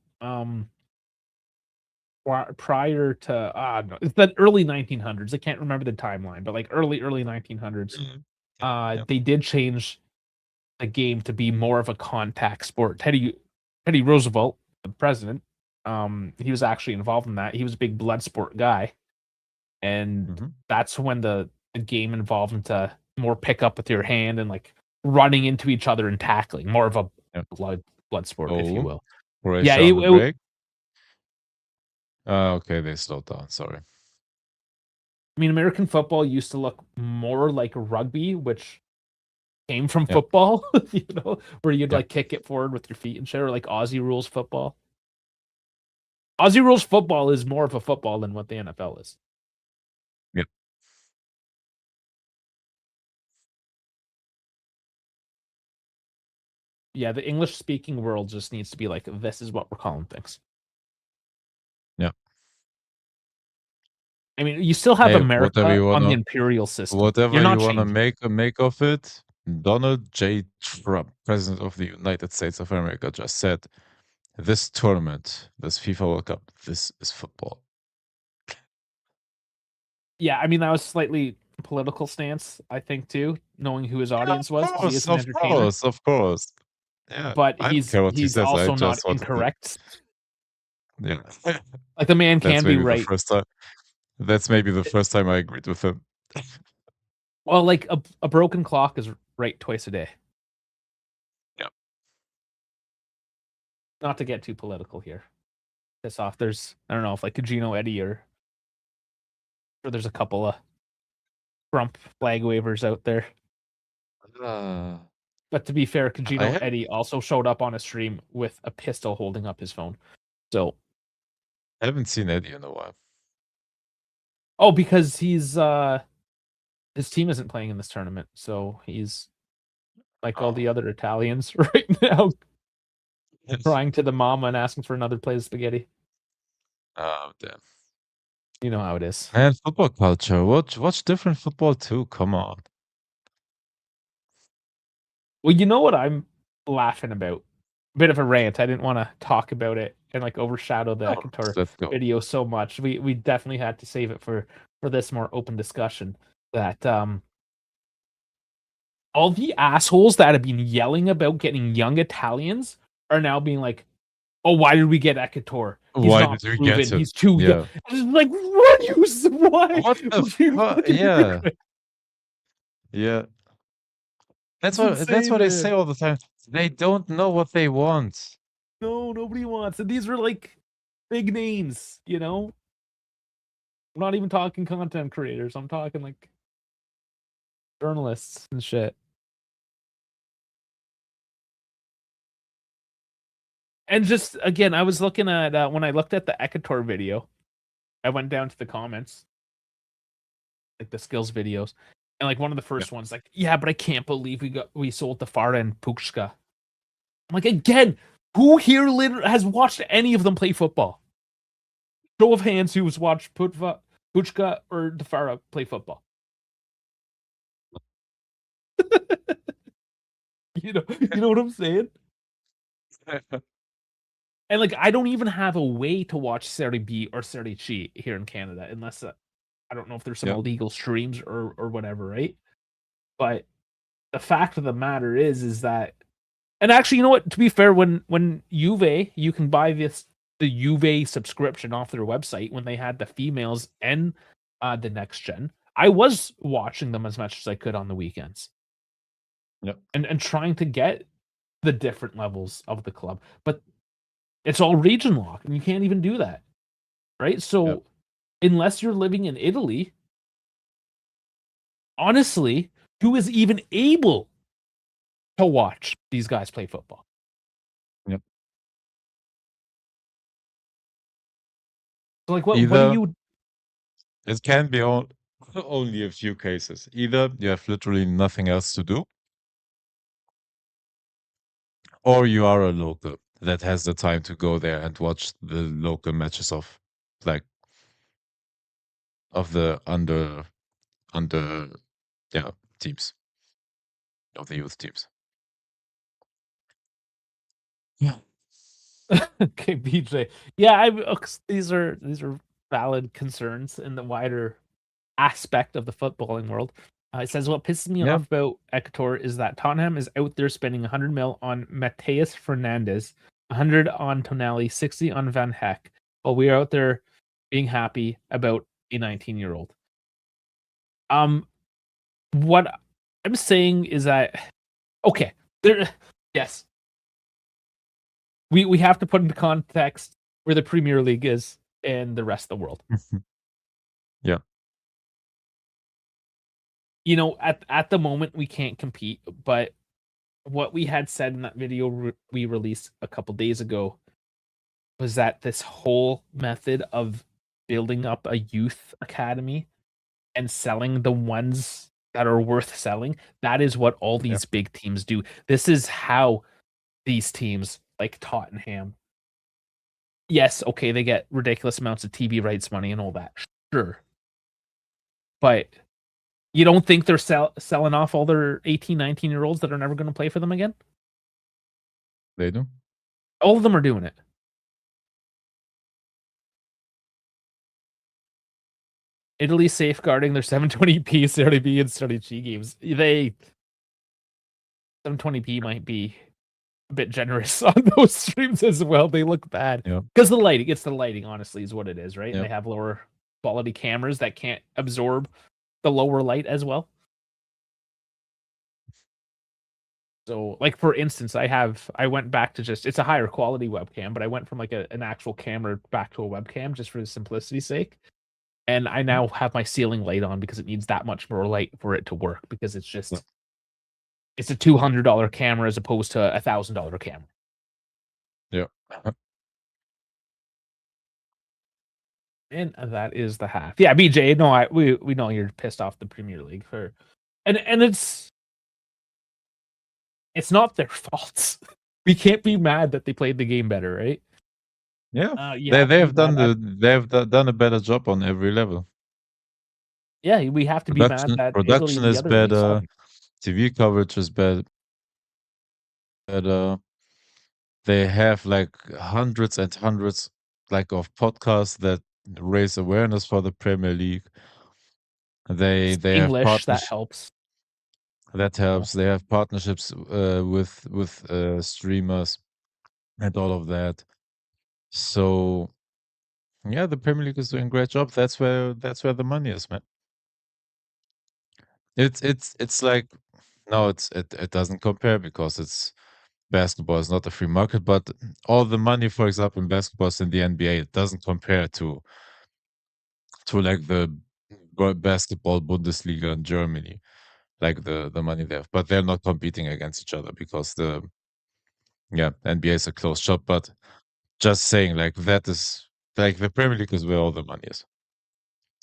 prior to no, it's the early 1900s. I can't remember the timeline, but like early 1900s. Mhm. Yep. They did change the game to be more of a contact sport. Teddy Roosevelt, the president, he was actually involved in that. He was a big blood sport guy, and Mhm. that's when the game evolved into more pick up with your hand and like running into each other and tackling, more of a Yep. blood blood sport, if you Oh, will. Yeah, Croatia on the break. Okay, they slowed down. Sorry. I mean, American football used to look more like rugby, which came from Yep. football, where you'd Yep. like kick it forward with your feet and shit, or like Aussie rules football. Aussie rules football is more of a football than what the NFL is. Yep. Yeah, the English speaking world just needs to be like, this is what we're calling things. Yep. I mean, you still have Hey, whatever America you on the wanna imperial system. You're whatever not you wanna changing. make of it, Donald J. Trump, President of the United States of America, just said, "This tournament, this FIFA World Cup, this is football." Yeah, I mean, that was slightly political stance, I think, too, knowing who his Yeah, audience was, because he is an of entertainer. course, of course. Yeah, But I don't care what he he's says. I also not just wanted to, incorrect. yeah. Like the man That's can be maybe the right. first time. That's maybe the first time I agreed with him. Well, like a broken clock is right twice a day. Yeah. Not to get too political here. Piss off. There's I don't know if like Gino Eddie or there's a couple of Trump flag wavers out there. Uh, But to be fair, I Gino have Eddie also showed up on a stream with a pistol holding up his phone. So I haven't seen Eddie in a while. because he's his team isn't playing in this tournament, so he's like all Oh. the other Italians right now, Yes. crying to the mama and asking for another plate of spaghetti. Oh, damn. You know how it is. Man, football culture. Watch different football too. Come on. Well, you know what I'm laughing about? Bit of a rant. I didn't want to talk about it and like overshadow the Oh, Ecuador let's go. video so much. We definitely had to save it for this more open discussion. That all the assholes that have been yelling about getting young Italians are now being like, "Oh, why did we get Ecuador? He's Why not did we get proven. him? He's too young." Yeah. It's like, what? Why? What the What are you fuck? fucking Yeah. hypocrite? Yeah. That's It's that's insane, what I say man. all the time. They don't know what they want. No, nobody wants it. These were like big names, you know? I'm not even talking content creators. I'm talking like journalists and shit. And just again, I was looking at when I looked at the Ecuador video, I went down to the comments, like the skills videos, and like one of the Yeah. first ones, like, yeah, but I can't believe we sold the Farah and Puchka. I'm like, again, who here has watched any of them play football? Show of hands who's watched Puchka or the Farah play football. You know what I'm saying? And like, I don't even have a way to watch Serie B or Serie C here in Canada, unless I don't know if there's some Yep. illegal streams or whatever, right? But the fact of the matter is that, and actually, you know what? To be fair, when Juve, you can buy the Juve subscription off their website when they had the females and the next gen. I was watching them as much as I could on the weekends Yep. and trying to get the different levels of the club, but it's all region locked, and you can't even do that, right? Yep. So unless you're living in Italy, honestly, who is even able to watch these guys play football? Yep. So like, what do Either you? it can be only a few cases. Either you have literally nothing else to do, or you are a local that has the time to go there and watch the local matches of, like, of the under yeah, teams, of the youth teams. Yeah. Okay, BJ. Yeah, these are valid concerns in the wider aspect of the footballing world. It says what pisses me Yeah, off about Ecuador is that Tottenham is out there spending 100 mil on Mateus Fernandez, 100 on Tonali, 60 on Van Heck, while we are out there being happy about a 19-year-old. Um, what I'm saying is that okay, there, yes, we have to put into context where the Premier League is and the rest of the world. yeah, At the moment we can't compete, but what we had said in that video we released a couple days ago was that this whole method of building up a youth academy and selling the ones that are worth selling, that is what all yeah. these big teams do. This is how these teams like Tottenham, yes, okay, they get ridiculous amounts of TV rights money and all that, sure, but you don't think they're selling off all their 18, 19-year-olds that are never going to play for them again? They do. All of them are doing it. Italy safeguarding their 720p Serie B and Serie G games. 720p might be a bit generous on those streams as well. They look bad Yeah, because the lighting. It's the lighting, honestly, is what it is, right? And yeah. they have lower quality cameras that can't absorb the lower light as well. So, like for instance, I went back to it's a higher quality webcam, but I went from like an actual camera back to a webcam just for simplicity's sake. And I Mhm. now have my ceiling light on because it needs that much more light for it to work because Yeah, it's a $200 camera as opposed to $1,000 camera. yeah. And that is the half. Yeah, BJ, no, we know you're pissed off the Premier League for and it's not their faults. We can't be mad that they played the game better, right? Yeah. You They have they to be have mad done at done a better job on every level. yeah, we have to be mad that Italy, Production the is other league, better, suck. TV coverage is better. They have like hundreds and hundreds like of podcasts that raise awareness for the Premier League. It's They have English, that partners helps. that Yeah. helps. They have partnerships with streamers and all of that. So yeah, the Premier League is doing a great job. That's where the money is, man. It's like no, it doesn't compare because it's basketball is not a free market, but all the money, for example, in basketball is in the NBA. It doesn't compare to like the basketball Bundesliga in Germany, like the money they have. But they're not competing against each other because the yeah NBA is a closed shop. But just saying like that is like the Premier League is where all the money is,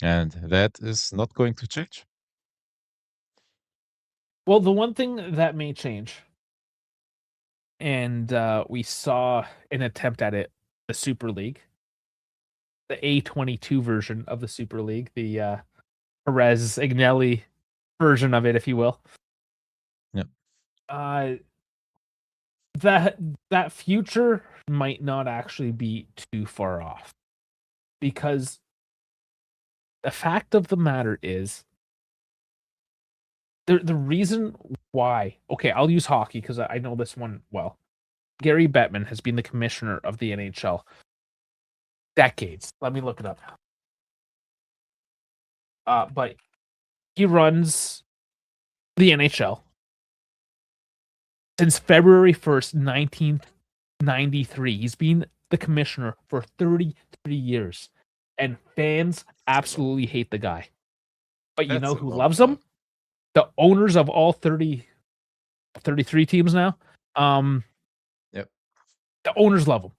and that is not going to change. Well, the one thing that may change, and we saw an attempt at it, the Super League, the A22 version of the Super League, the Perez Ignelli version of it, if you will. Yeah, Uh, that that future might not actually be too far off because the fact of the matter is the reason why. Okay, I'll use hockey because I know this one well. Gary Bettman has been the commissioner of the NHL decades. Let me look it up. But he runs the NHL since February 1st, 1993. He's been the commissioner for 33 years. And fans absolutely hate the guy. But you that's know a who long loves him? time. The owners of all 33 teams now. Yep. The owners love him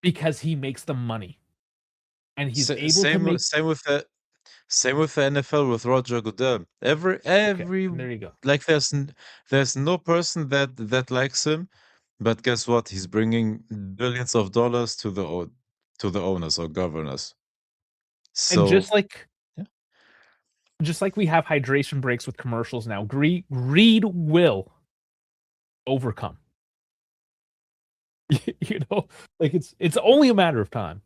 because he makes them money. And he's able to Same make same with the NFL with Roger Goodell. okay, Every and there you go. like there's no person that likes him, but guess what? He's bringing billions of dollars to the owners or governors. And So yeah, just like we have hydration breaks with commercials now, greed will overcome. You know, like it's only a matter of time.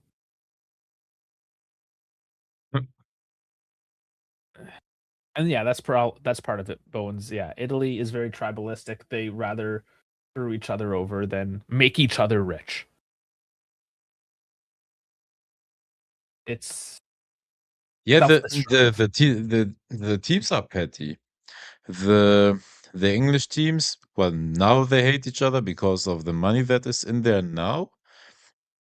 And yeah, that's part of it, Bones. Yeah, Italy is very tribalistic. They rather screw each other over than make each other rich. It's Yeah, selfless drive. the teams are petty. The the English teams, well, now they hate each other because of the money that is in there now.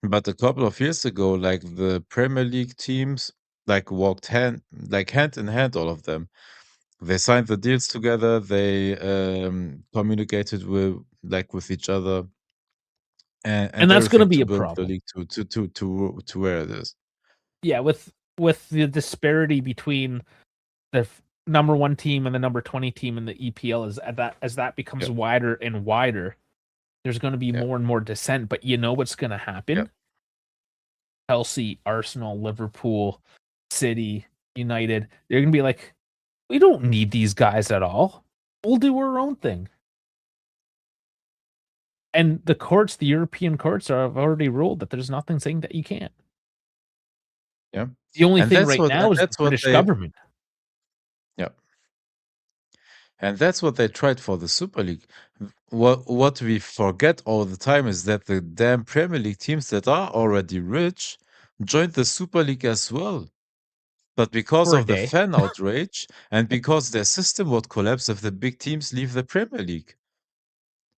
But a couple of years ago, like the Premier League teams, like walked hand in hand, all of them. They signed the deals together. They communicated with each other, And and that's going to everything be to a build the problem. league to where it is. Yeah, with the disparity between the number 1 team and the number 20 team in the EPL is at that as that becomes Yeah, wider and wider, there's going to be yeah, more and more dissent, but you know what's going to yeah, happen? Chelsea, Arsenal, Liverpool, City, United, they're going to be like, we don't need these guys at all. We'll do our own thing. And the courts, the European courts, have already ruled that there's nothing saying that you can't. yeah. The only And thing right now is the that's what British they government. yeah. And that's what they tried for the Super League. What we forget all the time is that the damn Premier League teams that are already rich joined the Super League as well. But because For a of the day. fan outrage and because their system would collapse if the big teams leave the Premier League.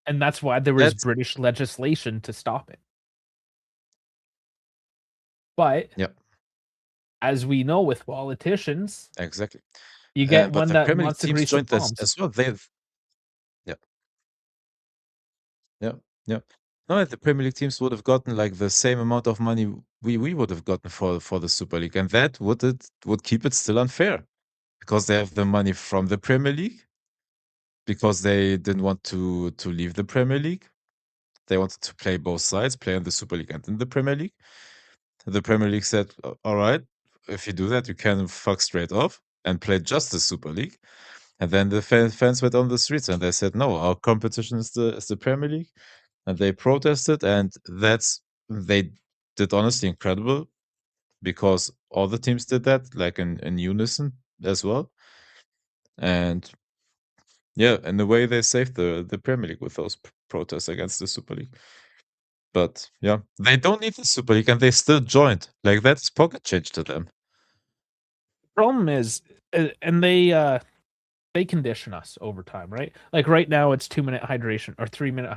And that's why there was That's British legislation to stop it. But yeah, as we know with politicians, exactly. you get But one the that Premier League wants to teams grease the joined this palms. as well. They've yeah, yeah, yeah. No, and the Premier League teams would have gotten like the same amount of money we would have gotten for the Super League, and that would keep it still unfair because they have the money from the Premier League because they didn't want to leave the Premier League. They wanted to play both sides, play in the Super League and in the Premier League. The Premier League said, All right, if you do that, you can fuck straight off and play just the Super League." And then the fans went on the streets and they said, "No, our competition is the Premier League." And they protested, and they did honestly incredible because all the teams did that, like in unison as well. And yeah, in a way, they saved the Premier League with those protests against the Super League. But yeah, they don't need the Super League, and they still joined. Like that's pocket change to them. Problem is, and they condition us over time, right? Like right now, it's 2-minute hydration or 3-minute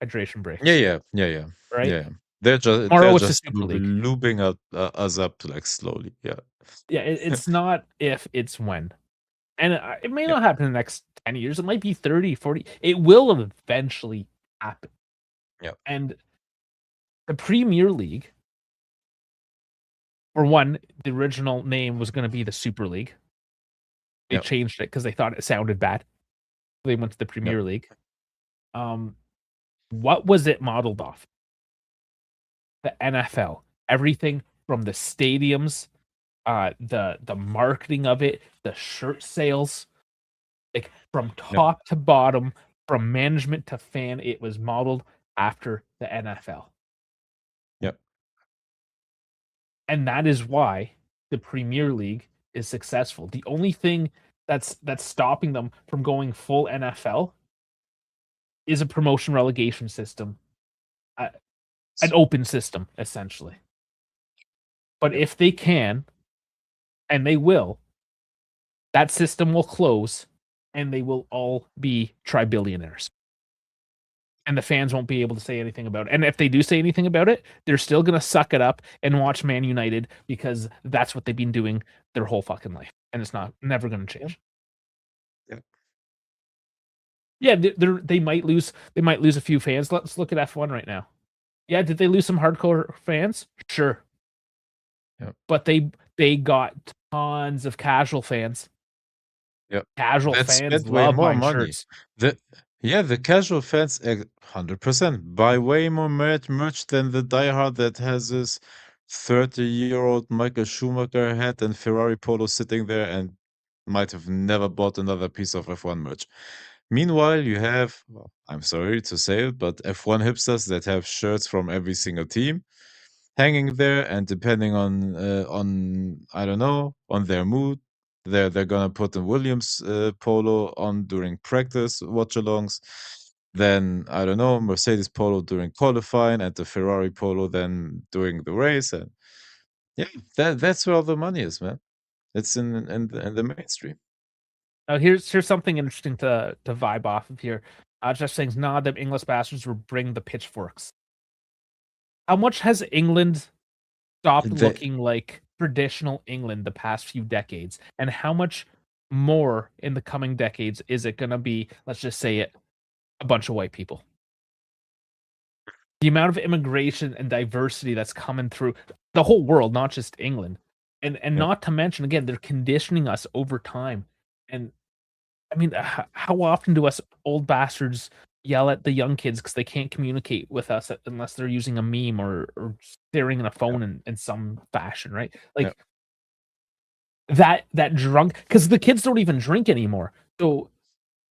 hydration Yeah, breaks, yeah, yeah, yeah, right? yeah, yeah. They're Tomorrow, it's the just Super League. looping us up like slowly. Yeah, Yeah, it's not if, it's when. And it may yeah, not happen in the next 10 years. It might be 30, 40. It will eventually happen. yeah, And the Premier League, for one, the original name was going to be the Super League. They yeah, changed it because they thought it sounded bad. They went to the yeah, Premier League. Um, what was it modeled off? The NFL. Everything from the stadiums, the marketing of it, the shirt sales, like from yeah, top to bottom, from management to fan, it was modeled after the NFL. yeah, And that is why the Premier League is successful. The only thing that's stopping them from going full NFL is a promotion relegation system, uh, an open system, essentially. But yeah. if they can, and they will, that system will close and they will all be tri-billionaires. And the fans won't be able to say anything about it. And if they do say anything about it, they're still going to suck it up and watch Man United because that's what they've been doing their whole fucking life. And it's never going to Yeah. change. Yeah. Yeah, they might lose. They might lose a few fans. Let's look at F1 right now. Yeah, did they lose some hardcore fans? Sure, Yeah. but they got tons of casual fans. Yeah. Casual That fans spent way love more buying money. shirts. The Yeah, the casual fans, 100% buy way more merch than the diehard that has this 30-year-old Michael Schumacher hat and Ferrari polo sitting there and might have never bought another piece of F1 merch. Meanwhile, you have, well, I'm sorry to say it, but F1 hipsters that have shirts from every single team hanging there, and depending on I don't know, on their mood, they're gonna put a Williams polo on during practice watchalongs. Then I don't know, Mercedes polo during qualifying, and the Ferrari polo then during the race. And yeah, that's where all the money is, man. It's in the mainstream. Now here's something interesting to vibe off of here. Jeff saying, "Nah, them English bastards will bring the pitchforks." How much has England stopped They, looking like traditional England the past few decades, and how much more in the coming decades is it going to be? Let's just say it, a bunch of white people. The amount of immigration and diversity that's coming through the whole world, not just England, and yeah, not to mention again, they're conditioning us over time. And I mean, how often do us old bastards yell at the young kids because they can't communicate with us unless they're using a meme or staring at a yeah, phone in some fashion, right? yeah. Like that drunk, because the kids don't even drink anymore. So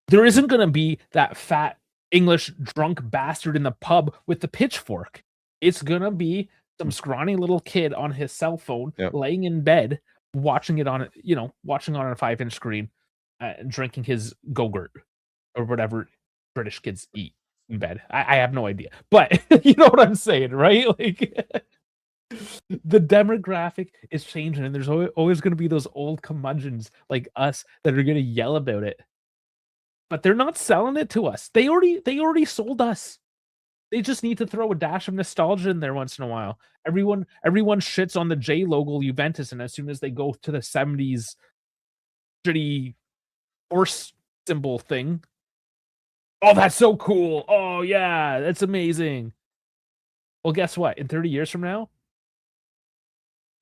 there isn't going to be that fat English drunk bastard in the pub with the pitchfork. It's going to be some Mm, scrawny little kid on his cell phone yeah. laying in bed watching it on, watching on a 5-inch screen, drinking his Go-Gurt or whatever British kids eat in bed. I have no idea, but you know what I'm saying, right? Like the demographic is changing, and there's always going to be those old curmudgeons like us that are going to yell about it. But they're not selling it to us. They already sold us. They just need to throw a dash of nostalgia in there once in a while. Everyone shits on the J logo Juventus, and as soon as they go to the 70s shitty horse symbol thing, oh, that's so cool. Oh yeah, that's amazing. Well, guess what? In 30 years from now,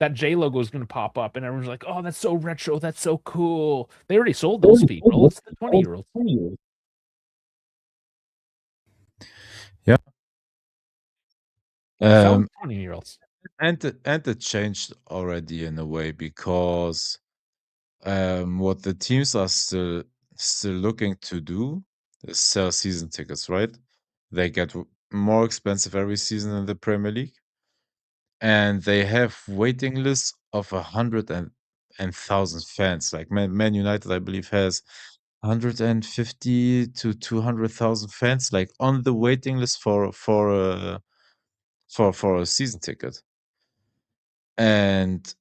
that J logo is going to pop up, and everyone's like, "Oh, that's so retro. That's so cool." They already sold those people. It's the 20-year-olds. Yeah. They're selling Um, 20-year-olds. and it changed already in a way because what the teams are still looking to do is sell season tickets, right? They get more expensive every season in the Premier League, and they have waiting lists of 100,000 fans. Like Man United, I believe, has 150 to 200,000 fans, like on the waiting list for a season ticket. And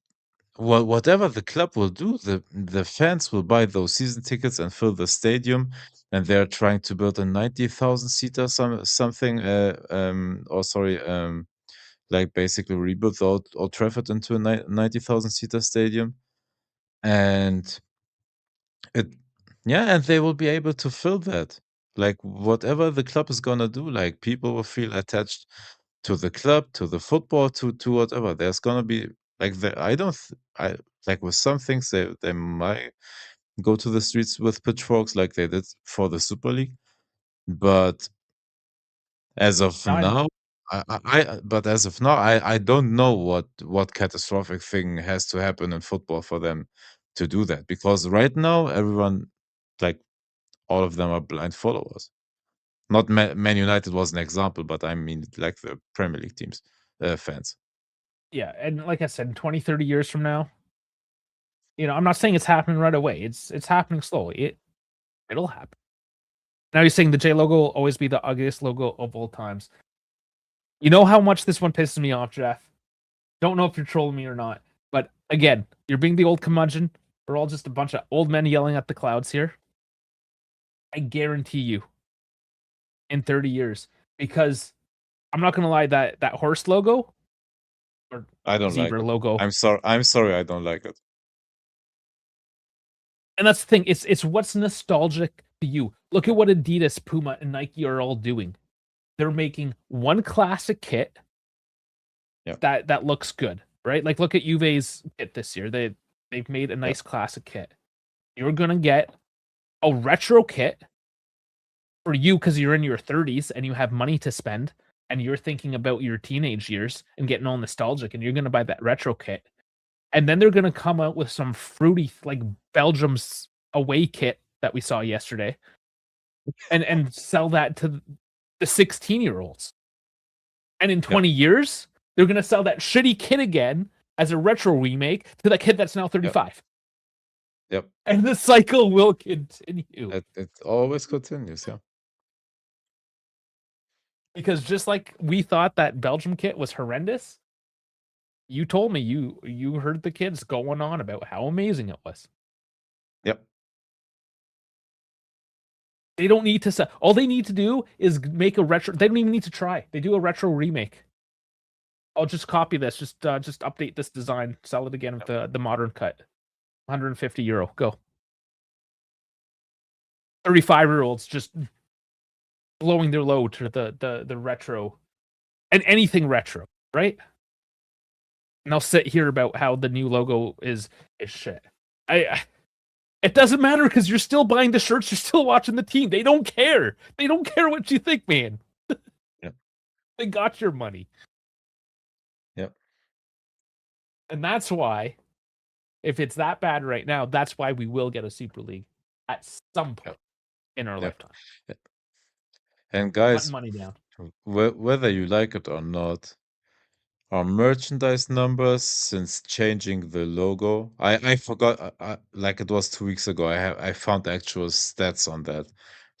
whatever the club will do, the fans will buy those season tickets and fill the stadium, and they're trying to build a 90,000 seater something, or sorry, like basically rebuild the Old Trafford into a 90,000 seater stadium, and it, yeah, and they will be able to fill that. Like whatever the club is gonna do, like people will feel attached to the club, to the football, to whatever. There's gonna be like I don't I like with some things they might go to the streets with pitchforks like they did for the Super League, but as of Nine. now, but as of now, I don't know what catastrophic thing has to happen in football for them to do that, because right now everyone, like all of them, are blind followers. Not Man United was an example, but I mean like the Premier League teams, fans. Yeah, and like I said, 20, 30 years from now, I'm not saying it's happening right away. It's happening slowly. It'll happen. Now you're saying the J logo will always be the ugliest logo of all times. You know how much this one pisses me off, Jeff? Don't know if you're trolling me or not. But again, you're being the old curmudgeon. We're all just a bunch of old men yelling at the clouds here. I guarantee you, in 30 years, because I'm not gonna lie, that horse logo or I don't like zebra it. logo. I'm sorry, I don't like it. And that's the thing. It's what's nostalgic to you. Look at what Adidas, Puma, and Nike are all doing. They're making one classic kit Yeah, that looks good, right? Like look at Juve's kit this year. They've made a yeah, nice classic kit. You're gonna get a retro kit for you because you're in your 30s and you have money to spend and you're thinking about your teenage years and getting all nostalgic and you're gonna buy that retro kit. And then they're gonna come out with some fruity like Belgium's away kit that we saw yesterday. and sell that to the 16-year-olds. And in Yep. 20 years, they're gonna sell that shitty kit again as a retro remake to that kid that's now Yep. 35. Yep. And the cycle will continue. It always continues. Yeah. Because just like we thought that Belgium kit was horrendous, you told me you heard the kids going on about how amazing it was. Yep. They don't need to sell. All they need to do is make a retro. They don't even need to try. They do a retro remake. I'll just copy this. Just update this design. Sell it again with the modern cut. €150. Go. 35-year-olds just blowing their load to the retro and anything retro, right? And I'll sit here about how the new logo is shit. It doesn't matter because you're still buying the shirts. You're still watching the team. They don't care. They don't care what you think, man. Yep. They got your money. Yep. And that's why, if it's that bad right now, that's why we will get a Super League at some point in our lifetime. Yep. And Putting guys, money down. whether you like it or not, our merchandise numbers since changing the logo, I forgot, like it was 2 weeks ago. I found actual stats on that,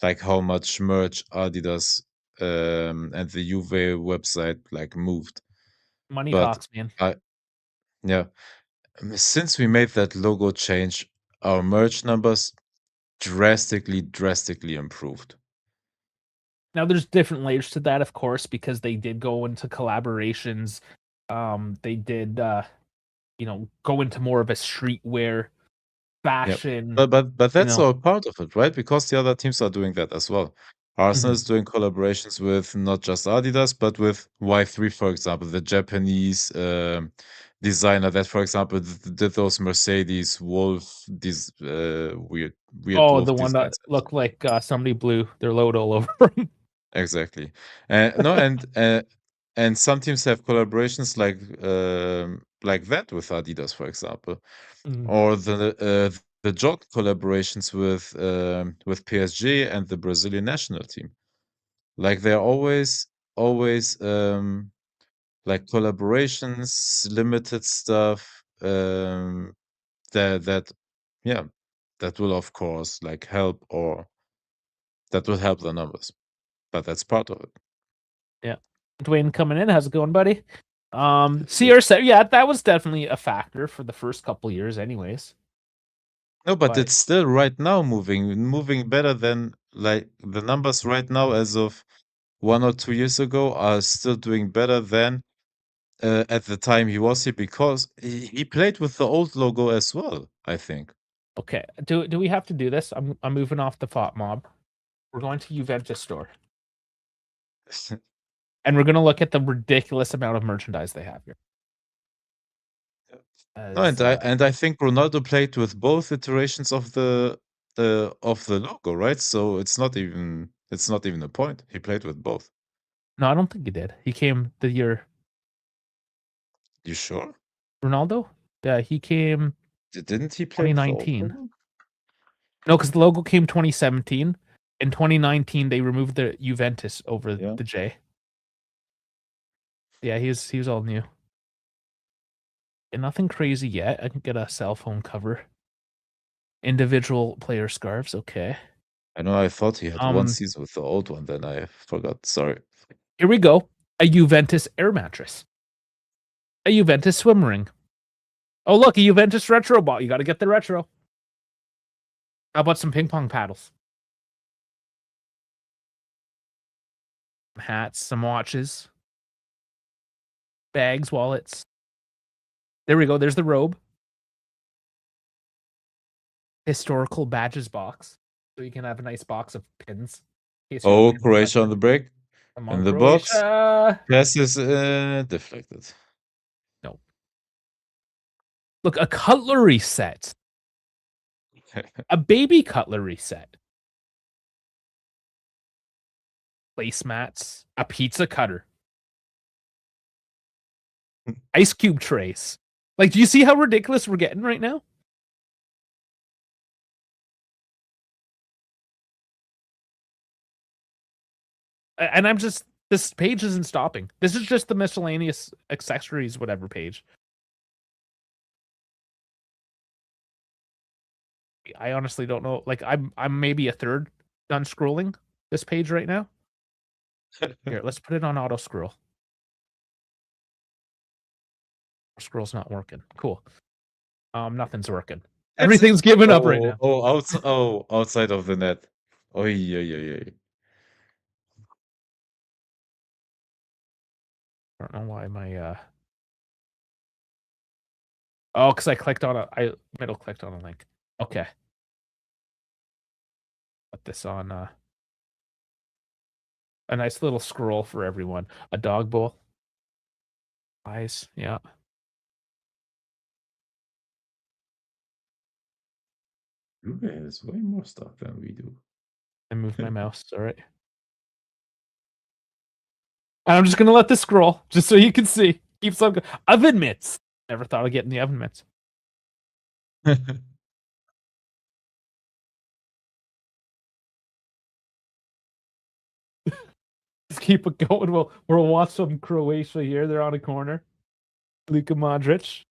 like how much merch Adidas and the Juve website like moved. Money But talks, man. yeah, since we made that logo change, our merch numbers drastically improved. Now there's different layers to that, of course, because they did go into collaborations. They did go into more of a streetwear Yep. fashion, But you that's know. all part of it, right? Because the other teams are doing that as well. Arsenal Mhm. is doing collaborations with not just Adidas, but with Y3, for example, the Japanese designer that, for example, did those Mercedes Wolf, these weird Oh, wolf the one that designs. looked like somebody blew their load all over him. Exactly. No, and some teams have collaborations like that with Adidas, for example, Mhm. or the jog collaborations with PSG and the Brazilian national team. Like they're always like collaborations, limited stuff that yeah that will of course like help or that will help the numbers, but that's part of it. Yeah. Dwayne coming in. How's it going, buddy? Good. CR7, yeah, that was definitely a factor for the first couple years, anyways. No, but But it's still right now moving better than like the numbers right now as of 1 or 2 years ago are still doing better than at the time he was here because he played with the old logo as well, I think. okay, do we have to do this? I'm moving off the FOT mob. We're going to Juventus store, and we're gonna look at the ridiculous amount of merchandise they have here. No, As and I think Ronaldo played with both iterations of the logo, right? So it's not even a point. He played with both. no, I don't think he did. He came the year You sure? Ronaldo. Yeah, he came Didn't he play with the old 2019. logo? No, because the logo came 2017. In 2019, they removed the Juventus over Yeah. the J. Yeah, he was all new. And nothing crazy yet. I can get a cell phone cover. Individual player scarves, okay. I know I thought he had one Um, season with the old one, then I forgot. Sorry. Here we go. A Juventus air mattress. A Juventus swim ring. Oh, look, a Juventus retro ball. You got to get the retro. How about some ping pong paddles? Hats, some watches, bags, wallets. There we go. There's the robe. Historical badges box. So you can have a nice box of pins. In case you're Oh, looking for Croatia on the break. Come In on, the box. Croatia. Pass is deflected. No. Look, a cutlery set. A baby cutlery set. Placemats. A pizza cutter. Ice cube trays. Like, do you see how ridiculous we're getting right now? And I'm just, this page isn't stopping. This is just the miscellaneous accessories, whatever page. I honestly don't know. Like I'm maybe a third done scrolling this page right now. Here, let's put it on auto scroll. Scroll's not working. Cool. Nothing's working. Everything's given up right now. Outside of the net. Oy, oy, oy, oy. I don't know why my oh, because I clicked on I middle clicked on a link. Okay. Put this on a nice little scroll for everyone. A dog bowl. Eyes, yeah. Ruben has way more stuff than we do. I moved my mouse, all right. I'm just gonna let this scroll, just so you can see. Keeps on going. Oven mitts. Never thought of getting the oven mitts. Just keep it going. We'll watch some Croatia here. They're on a corner. Luka Modric.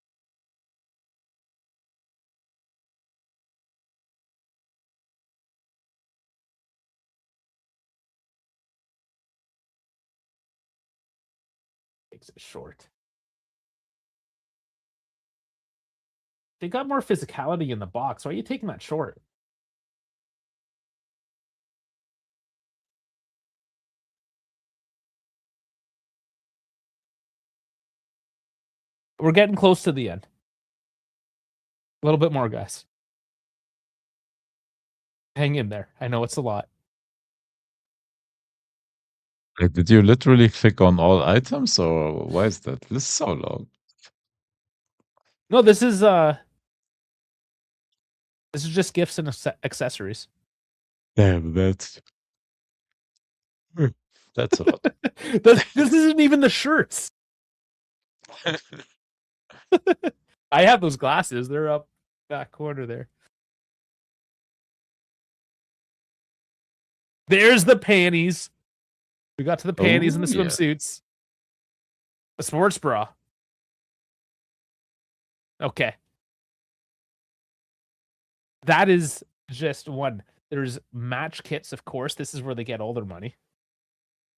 Takes it short. They got more physicality in the box. Why are you taking that short? We're getting close to the end. A little bit more, guys. Hang in there. I know it's a lot. Like, did you literally click on all items, or why is that? This is so long. No, this is just gifts and accessories. Damn, that's a lot. This isn't even the shirts. I have those glasses. They're up back corner there. There's the panties. We got to the panties and the Yeah. swimsuits. A sports bra. Okay. That is just one. There's match kits, of course. This is where they get all their money.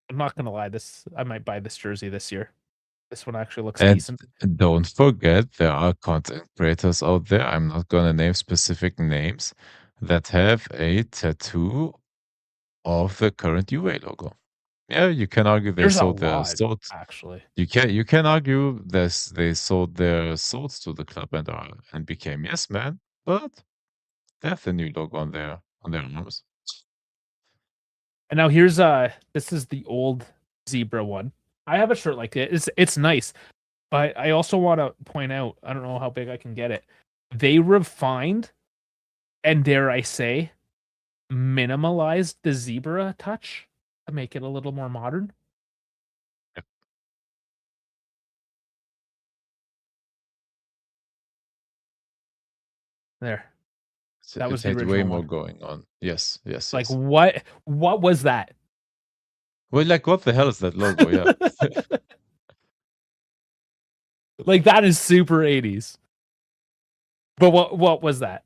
I'm not gonna lie, I might buy this jersey this year. This one actually looks And decent. don't forget, there are content creators out there, I'm not gonna name specific names, that have a tattoo of the current UA logo. Yeah, you can argue they There's a sold their lot, souls. actually. You can argue this they sold their souls to the club and became yes man, but they have the new logo on their arms. And now here's this is the old zebra one. I have a shirt like it. It's nice. But I also want to point out, I don't know how big I can get it. They refined and dare I say, minimalized the zebra touch to make it a little more modern. Yep. There. So That it was the had way original more one. going on. Yes, yes, Like yes. what was that? Well, like what the hell is that logo? Yeah. Like that is super 80s. But what was that?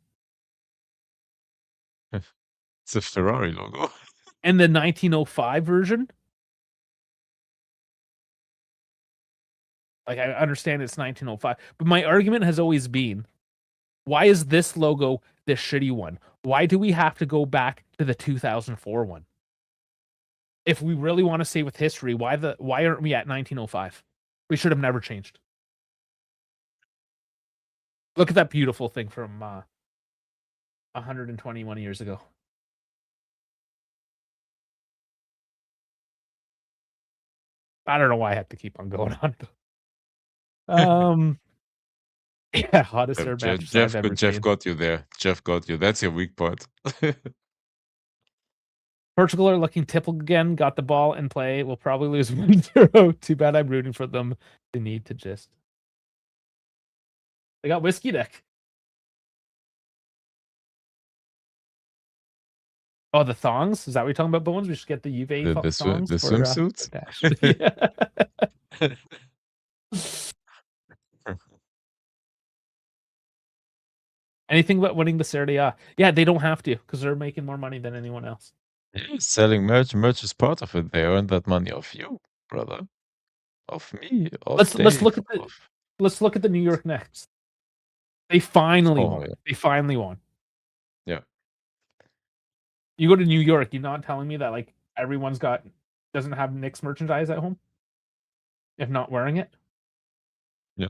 It's a Ferrari logo. And the 1905 version? Like I understand it's 1905, but my argument has always been, why is this logo the shitty one? Why do we have to go back to the 2004 one? If we really want to stay with history, why aren't we at 1905? We should have never changed. Look at that beautiful thing from 121 years ago. I don't know why I have to keep on going on. Yeah, hottest air mattress I've ever Jeff seen. got you there. Jeff got you. That's your weak point. Portugal are looking typical again. Got the ball in play. We'll probably lose 1-0. Too bad I'm rooting for them. They need to just. They got whiskey deck. Oh, the thongs? Is that what you're talking about, Bones? We should get the Juve The thongs for swimsuits? Dash. Yeah. Anything but winning the Serie A. Yeah, they don't have to because they're making more money than anyone else. Yeah, selling merch. Merch is part of it. They earn that money off you, brother. Off me. Off Let's Dave. look at the New York Knicks. They finally Oh, won. yeah. They finally won. Yeah. You go to New York, you're not telling me that like everyone's doesn't have Knicks merchandise at home? If not wearing it? Yeah.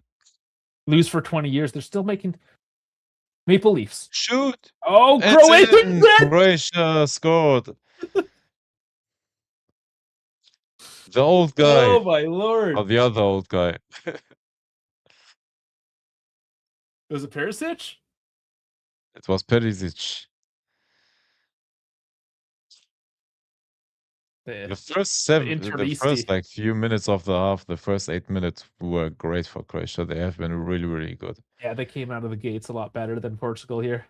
Lose for 20 years, they're still making Maple Leafs. Shoot! Oh, It's Croatian! in! Croatia scored! The old guy. Oh my lord. Or the other old guy. Was it Perisic? It was Perisic. The first like few minutes of the half, the first 8 minutes were great for Croatia. They have been really, really good. Yeah, they came out of the gates a lot better than Portugal here.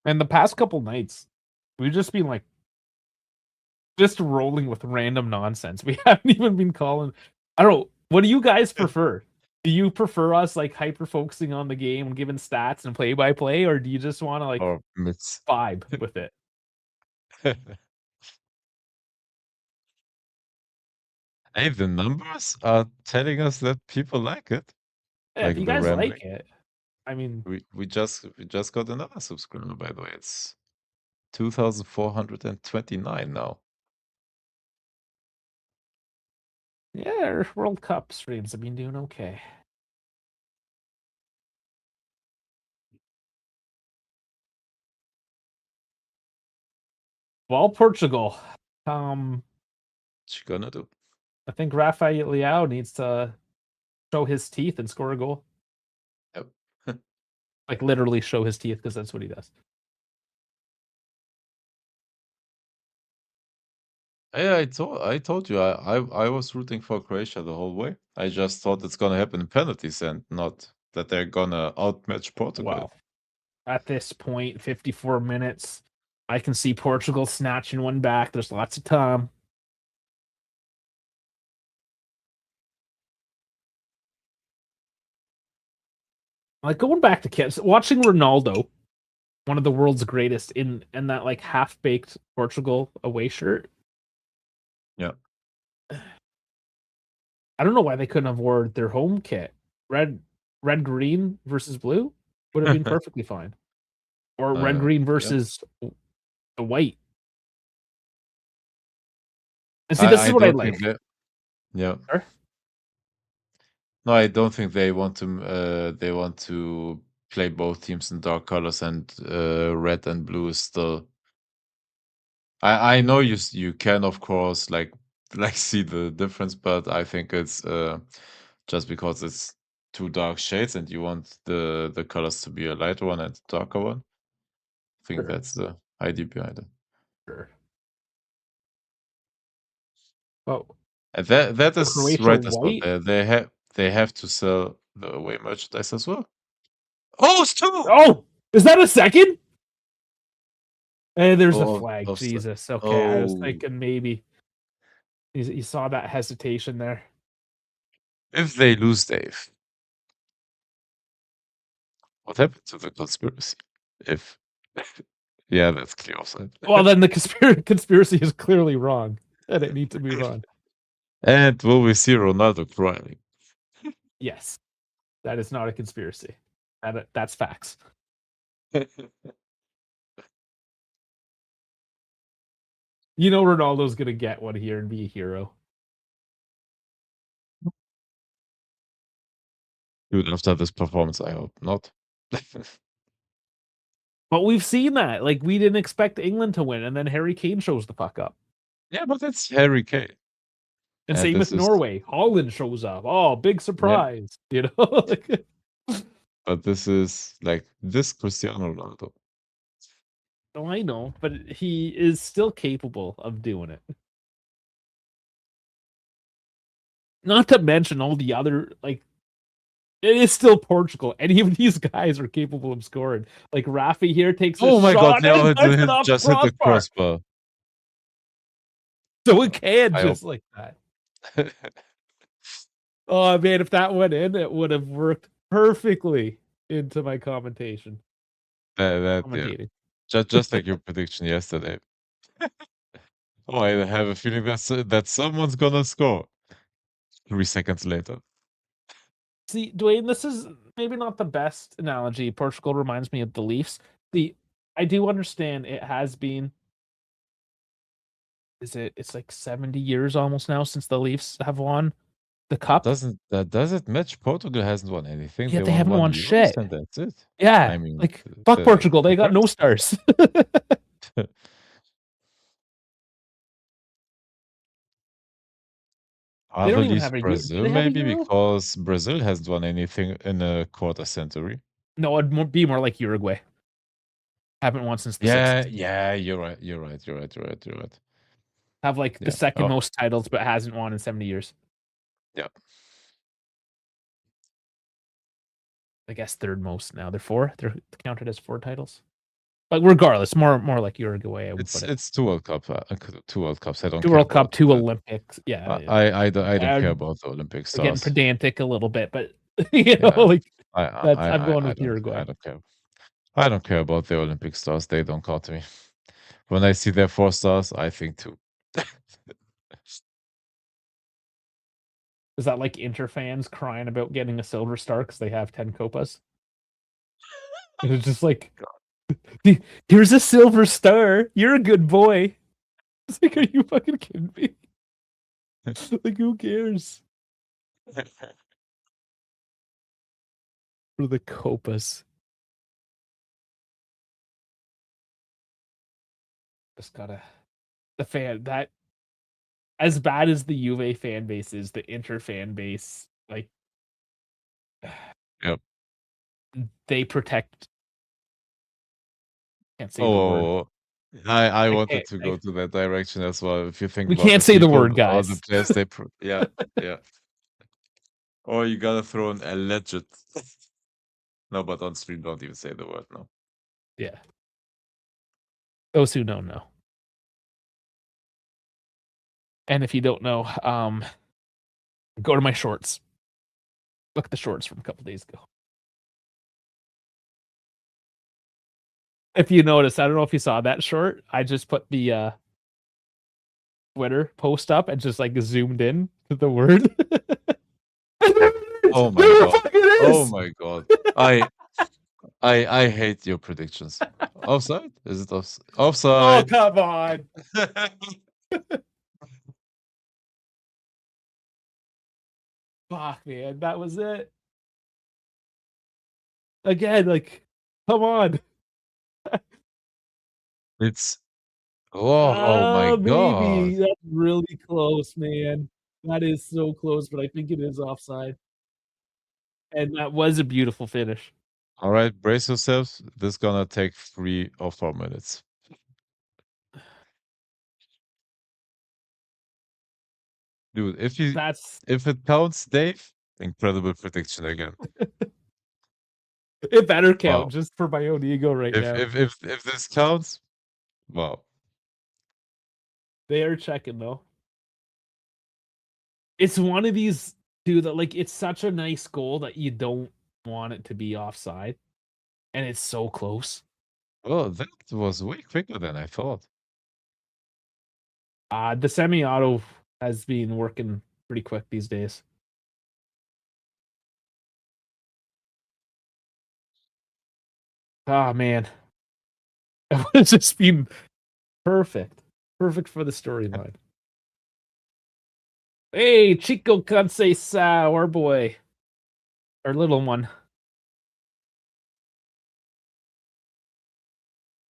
And the past couple nights, we've just been like just rolling with random nonsense. We haven't even been calling. I don't know. What do you guys prefer? Do you prefer us like hyper focusing on the game and giving stats and play by play, or do you just want to like Or myths. vibe with it? Hey, the numbers are telling us that people like it. Yeah, if you The guys rambling. like it, I mean, we just got another subscriber, by the way. It's 2,429 now. yeah, our World Cup streams have been doing okay. Well, Portugal. What you gonna do? I think Rafael Leao needs to show his teeth and score a goal. Yep. Like literally show his teeth because that's what he does. Yeah, I told you I was rooting for Croatia the whole way. I just thought it's gonna happen in penalties and not that they're gonna outmatch Portugal. Wow. At this point, 54 minutes, I can see Portugal snatching one back. There's lots of time. Like going back to kids, watching Ronaldo, one of the world's greatest, in that like half baked Portugal away shirt. Yeah. I don't know why they couldn't have worn their home kit. Red green versus blue would have been perfectly fine. Or red green versus the white. And see, this is what I like. Yeah. Sorry? No, I don't think they want to play both teams in dark colors, and red and blue is still. I know you can of course like see the difference, but I think it's just because it's two dark shades and you want the colors to be a lighter one and a darker one. I think Sure. that's the idea behind it. Sure. Oh, And that is Croatia right as well. white. They have to sell the away merchandise as well. Oh, it's two! Oh, is that a second? Hey, there's a Oh, flag. offside. Jesus. Okay, I was Oh. thinking maybe you saw that hesitation there. If they lose, Dave, what happened to the conspiracy? If yeah, that's clear offside. Well, then the conspiracy is clearly wrong, and it needs to move on. And will we see Ronaldo crying? Yes, that is not a conspiracy. That's facts. You know Ronaldo's gonna get one here and be a hero. Dude, after this performance, I hope not. But we've seen that. Like, we didn't expect England to win, and then Harry Kane shows the fuck up. Yeah, but it's Harry Kane. And same with Norway. Holland shows up. Oh, big surprise. Yeah. You know? But this is like this Cristiano Ronaldo. Oh, I know, but he is still capable of doing it. Not to mention all the other like it is still Portugal. Any of these guys are capable of scoring. Like Rafi here takes a Oh my god, shot they and all puts it off the just hit the crossbar. crossbar. So it can I hope. just like that. Oh man, if that went in, it would have worked perfectly into my commentation. Yeah. Commentating. Just like your prediction yesterday. Oh, I have a feeling that someone's gonna score. 3 seconds later. See, Dwayne, this is maybe not the best analogy. Portugal reminds me of the Leafs. I do understand it has been it's like 70 years almost now since the Leafs have won the cup. Does it match? Portugal hasn't won anything. They Yet they won haven't one won Euros shit. and that's it. Yeah, I mean, like fuck Portugal, who they got no cares? stars. They Other don't even least have a Euro. Do Brazil, they have a maybe Euro? because Brazil hasn't won anything in a quarter century. No, be more like Uruguay. Haven't won since the Yeah, 60s. yeah, you're right. You're right. You're right. You're right. You're right. Have like the Yeah. second Oh, most titles, but hasn't won in 70 years. yeah. I guess third most now. They're four. They're counted as four titles. But regardless, more like Uruguay, I would put it. It's 2 World Cup, 2 World Cups. I don't Two care World Cup, about. two Olympics. Yeah, yeah. I don't Uh, care about the Olympic we're getting stars. pedantic a little bit, but you know, Yeah, like I that's I'm going I with don't Uruguay. care. I don't care about the Olympic stars. They don't count to me. When I see their 4 stars, I think two. Is that like Inter fans crying about getting a silver star because they have 10 copas? And it's just like, here's a silver star. You're a good boy. It's like, are you fucking kidding me? Like, who cares for the copas? Just gotta the fan that as bad as the Juve fan base is, the Inter fan base, like Yep. they protect. Can't say the word. Oh, I I wanted can't. to go to that direction as well. If you think We about can't the say the people word, or the guys. players, yeah, yeah. Or you gotta throw an alleged. No, but on stream, don't even say the word. No. Yeah. Those who know. And if you don't know, go to my shorts. Look at the shorts from a couple days ago. If you notice, I don't know if you saw that short. I just put the Twitter post up and just like zoomed in to the word. Oh my There god. fucking Oh is. my god. I hate your predictions. Offside? Is it Oh, offside? come on. Fuck, man. That was it. Again, like, come on. It's oh my god. Maybe. That's really close, man. That is so close, but I think it is offside. And that was a beautiful finish. All right, brace yourselves. This is gonna take 3 or 4 minutes. Dude, That's if it counts, Dave, incredible prediction again. it better count Wow. just for my own ego right now. If this counts, wow. They are checking though. It's one of these dude that like it's such a nice goal that you don't want it to be offside. And it's so close. Oh, that was way quicker than I thought. The semi-auto has been working pretty quick these days. Oh man. It would have just been perfect. Perfect for the storyline. Hey, Chico Conceição, our boy. Our little one.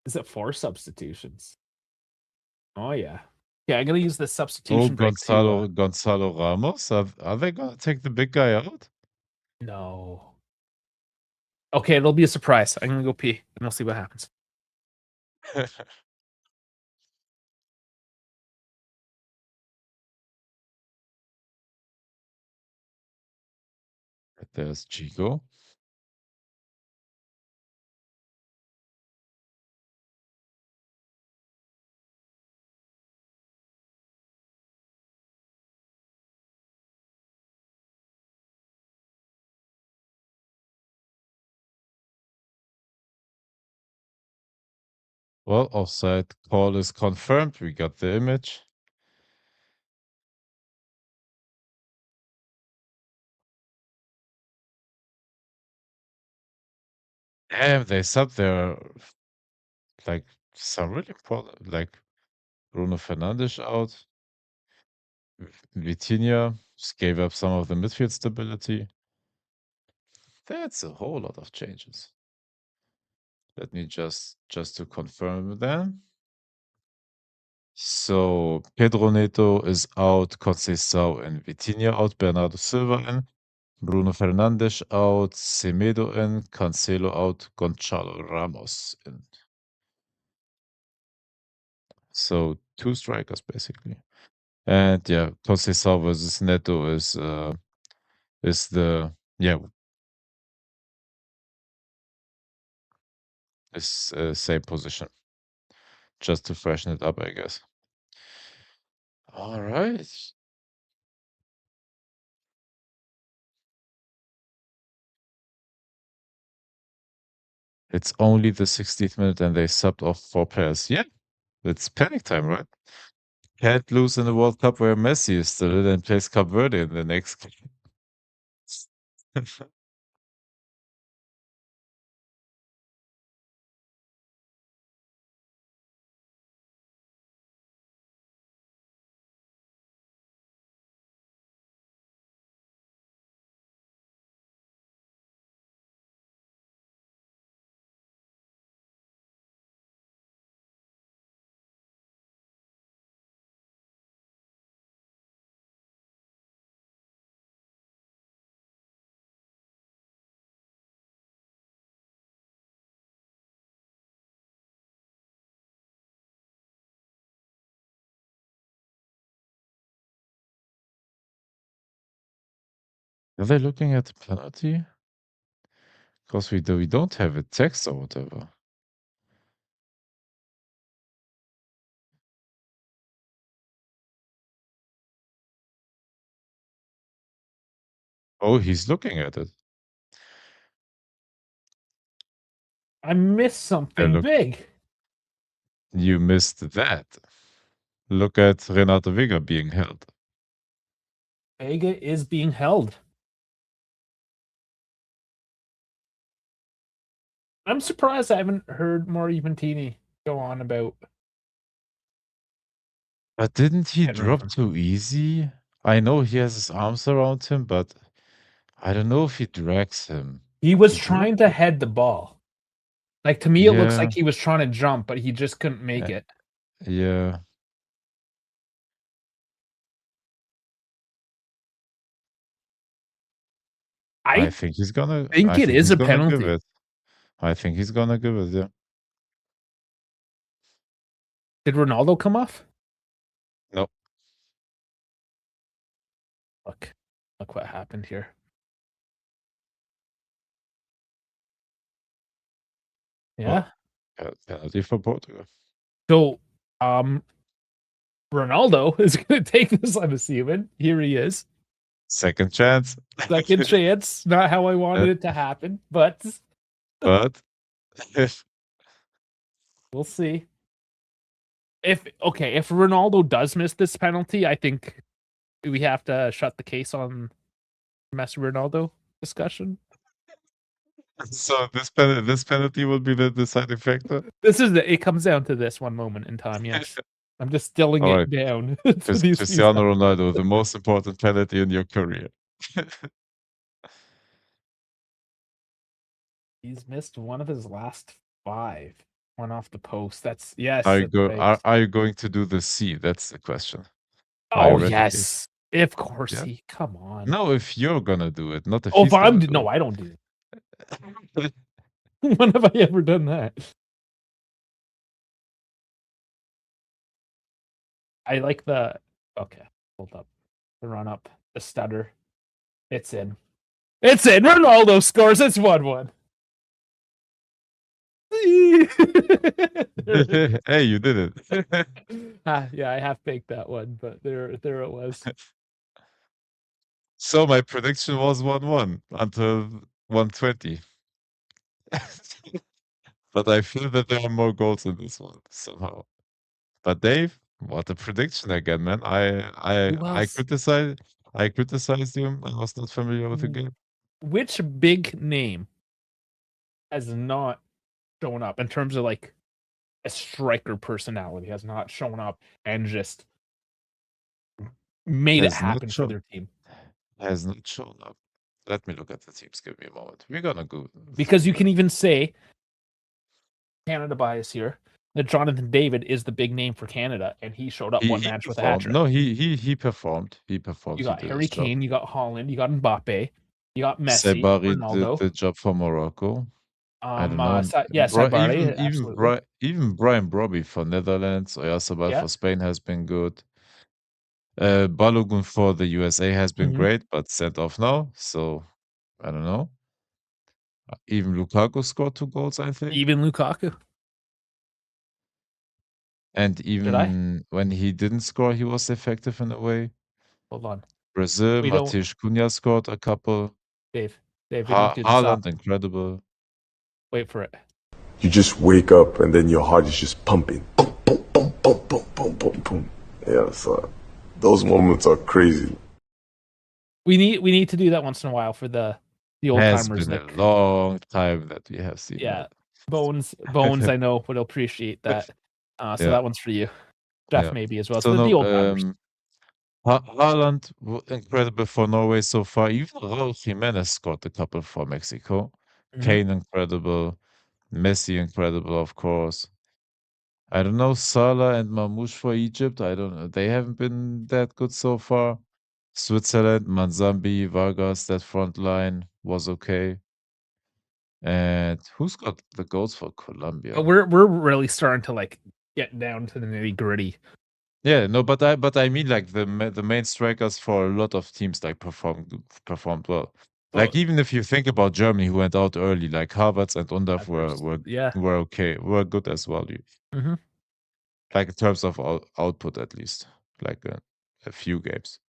Is it 4 substitutions? Oh yeah. Yeah, I'm gonna use the Oh, substitution break to Gonzalo Ramos. Are they gonna take the big guy out? no. Okay, it'll be a surprise. I'm gonna go pee and we'll see what happens. There's Chico. Well, offside call is confirmed. We got the image. Damn, they sub there like some really important, like Bruno Fernandes out. Vitinha just gave up some of the midfield stability. That's a whole lot of changes. Let me just to confirm them. So Pedro Neto is out, Conceição and Vitinha out, Bernardo Silva in, Bruno Fernandes out, Semedo in, Cancelo out, Gonçalo Ramos in. So 2 strikers basically. And yeah, Conceição versus Neto is the same position. Just to freshen it up, I guess. All right. It's only the 60th minute and they subbed off 4 players. Yeah, it's panic time, right? Can't lose in the World Cup where Messi is still in and plays Cape Verde in the next game. Are they looking at the penalty? Because we don't have a text or whatever. Oh, he's looking at it. I missed something big. You missed that. Look at Renato Vega being held. Vega is being held. I'm surprised I haven't heard more Juventini go on about. But didn't he Can't drop remember. too easy? I know he has his arms around him, but I don't know if he drags him. He was He trying dropped to it. head the ball. Like, to me, it looks like Yeah, he was trying to jump, but he just couldn't make it. yeah. I I think he's gonna think it is a give penalty. it. I think he's gonna give it, yeah. Did Ronaldo come off? No. Look what happened here. Yeah. Penalty for Portugal. So, Ronaldo is going to take this, I'm assuming. Here he is. Second chance. Second chance. Not how I wanted it to happen, but But we'll see. If Ronaldo does miss this penalty, I think we have to shut the case on Messi Ronaldo discussion. so this penalty will be the deciding factor. It comes down to this one moment in time, yes. I'm just distilling All it right. down to these few Cristiano seconds. Ronaldo, the most important penalty in your career. He's missed one of his last 5. One off the post. That's yes. Are you That's right. are you going to do the C? That's the question. Oh Theoretically. yes. Of course Yeah. he. Come on. No, if you're gonna do it, not if Oh, he's if I'm gonna do no, it. I don't do it. When have I ever done that? I like the okay. Hold up, the run up, the stutter. It's in. It's in. Ronaldo scores. It's 1-1. Hey, you did it. Yeah, I half baked that one, but there it was. So my prediction was 1-1 until 120. But I feel that there are more goals in this one somehow. But Dave, what a prediction again, man. Who else? I criticized you. I was not familiar with the game. Which big name has not shown up in terms of like a striker personality, has not shown up and just made it Has not happen for shown their team? has not shown up. Let me look at the teams. Give me a moment. We're gonna go Because through you them. can even say Canada bias here that Jonathan David is the big name for Canada, and he showed up one He match with a hat performed. trick. No, he performed. He You performed. He got did Harry his job. Kane, you got Holland, you got Mbappe, you got Messi, Sabari did Ronaldo. the job for Morocco. I don't know. Yeah, Saibari, Even absolutely. Even Brian Brobby for Netherlands, Oyarzabal Yeah. for Spain has been good. Balogun for the USA has been Mhm. great, but sent off now. So I don't know. Even Lukaku scored 2 goals, I think. Even Lukaku. And Did I? even when he didn't score, he was effective in a way. Hold on. Brazil, We don't, Matheus Cunha scored a couple. Dave. Dave, we don't do this Haaland, often. incredible. Wait for it. You just wake up and then your heart is just pumping. Boom, boom, boom, boom, boom, boom, boom, boom. Yeah, so those moments are crazy. We need to do that once in a while for the old Has timers been a that long time that we have seen yeah. that. Bones I know would appreciate that. So Yeah, that one's for you. Jeff yeah. maybe as well. So So the no, old timers. Haaland, incredible for Norway so far. Even Raul Jimenez scored a couple for Mexico. Mhm. Kane, incredible. Messi, incredible, of course. I don't know, Salah and Mamouche for Egypt. I don't know. They haven't been that good so far. Switzerland, Manzambi, Vargas, that front line was okay. And who's got the goals for Colombia? But we're really starting to like get down to the nitty gritty. Yeah, no, but I mean like the main strikers for a lot of teams like performed well. Oh, Like even if you think about Germany, who went out early, like Havertz and Undav yeah. were okay, were good as well. Hmm. Like in terms of output, at least, like a few games.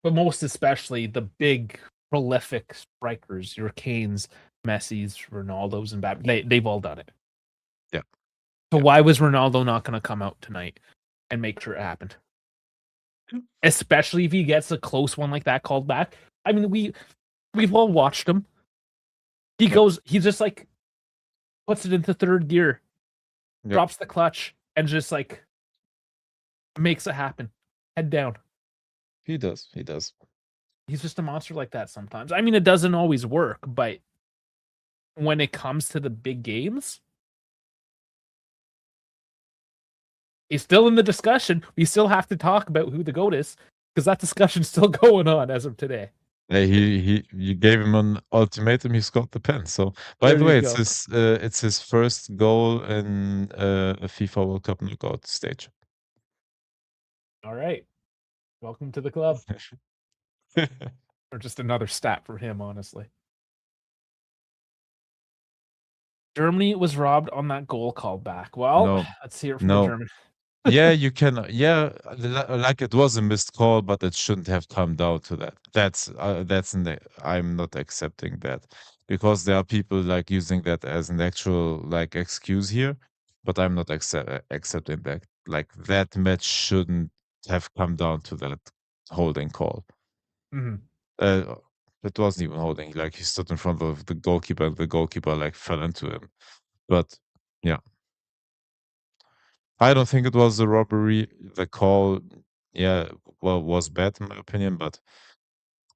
But most especially the big prolific strikers, your Kanes, Messi's, Ronaldo's, and they've all done it. Yeah, So yeah. why was Ronaldo not going to come out tonight and make sure it happened? Especially if he gets a close one like that called back. I mean, we've all watched him. Yep, He just like puts it into third gear, yep. drops the clutch, and just like makes it happen. Head down. He does. He does. He's just a monster like that sometimes. I mean, it doesn't always work, but when it comes to the big games, he's still in the discussion. We still have to talk about who the GOAT is because that discussion's still going on as of today. Hey, you gave him an ultimatum. He scored the pen. So, by There the you way, go. it's his first goal in a FIFA World Cup knockout stage. All right. Welcome to the club. Or just another stat for him, honestly. Germany was robbed on that goal called back. Well, No, let's hear it from the no. German. Yeah, you can. Yeah, like it was a missed call, but it shouldn't have come down to that. I'm not accepting that because there are people like using that as an actual like excuse here, but I'm not accepting that. Like that match shouldn't have come down to that holding call. Mhm. Uh, it wasn't even holding. Like he stood in front of the goalkeeper, and the goalkeeper like fell into him. But yeah. I don't think it was a robbery. The call, yeah, well, was bad in my opinion, but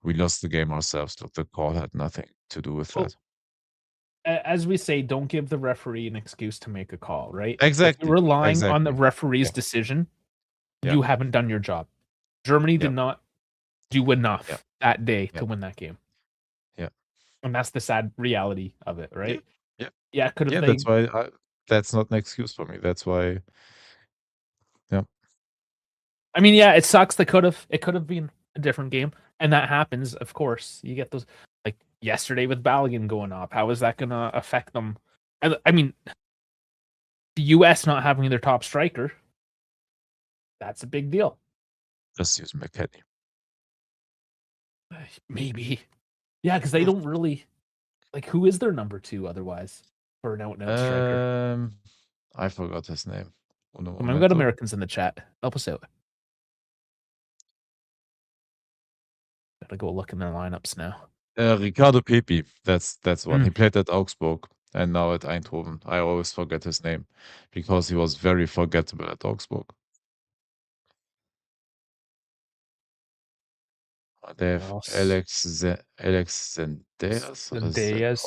we lost the game ourselves. Look, the call had nothing to do with Well, that. as we say, don't give the referee an excuse to make a call, right? If you're Exactly. relying on the Exactly. referee's Yeah. decision, Yeah. you haven't done your job. Germany Yeah. did not do Yeah. enough that day Yeah. to win that game. Yeah. And that's the sad reality of it, Yeah. right? Yeah. Yeah, could have Yeah. they That's not an excuse for me. That's why Yep. I mean, yeah, it sucks. It could have been a different game, and that happens. Of course, you get those like yesterday with Balogun going up. How is that going to affect them? I mean, the U.S. not having their top striker, that's a big deal. Just use McKenny. Maybe, yeah, because they don't really like who is their number 2 otherwise for an out-and-out striker. I forgot his name. We've got Americans in the chat. Help us out. Gotta go look in their lineups now. Ricardo Pepi. That's one. He Mm. played at Augsburg and now at Eindhoven. I always forget his name because he was very forgettable at Augsburg. They have Alex Zendejas or Zendejas,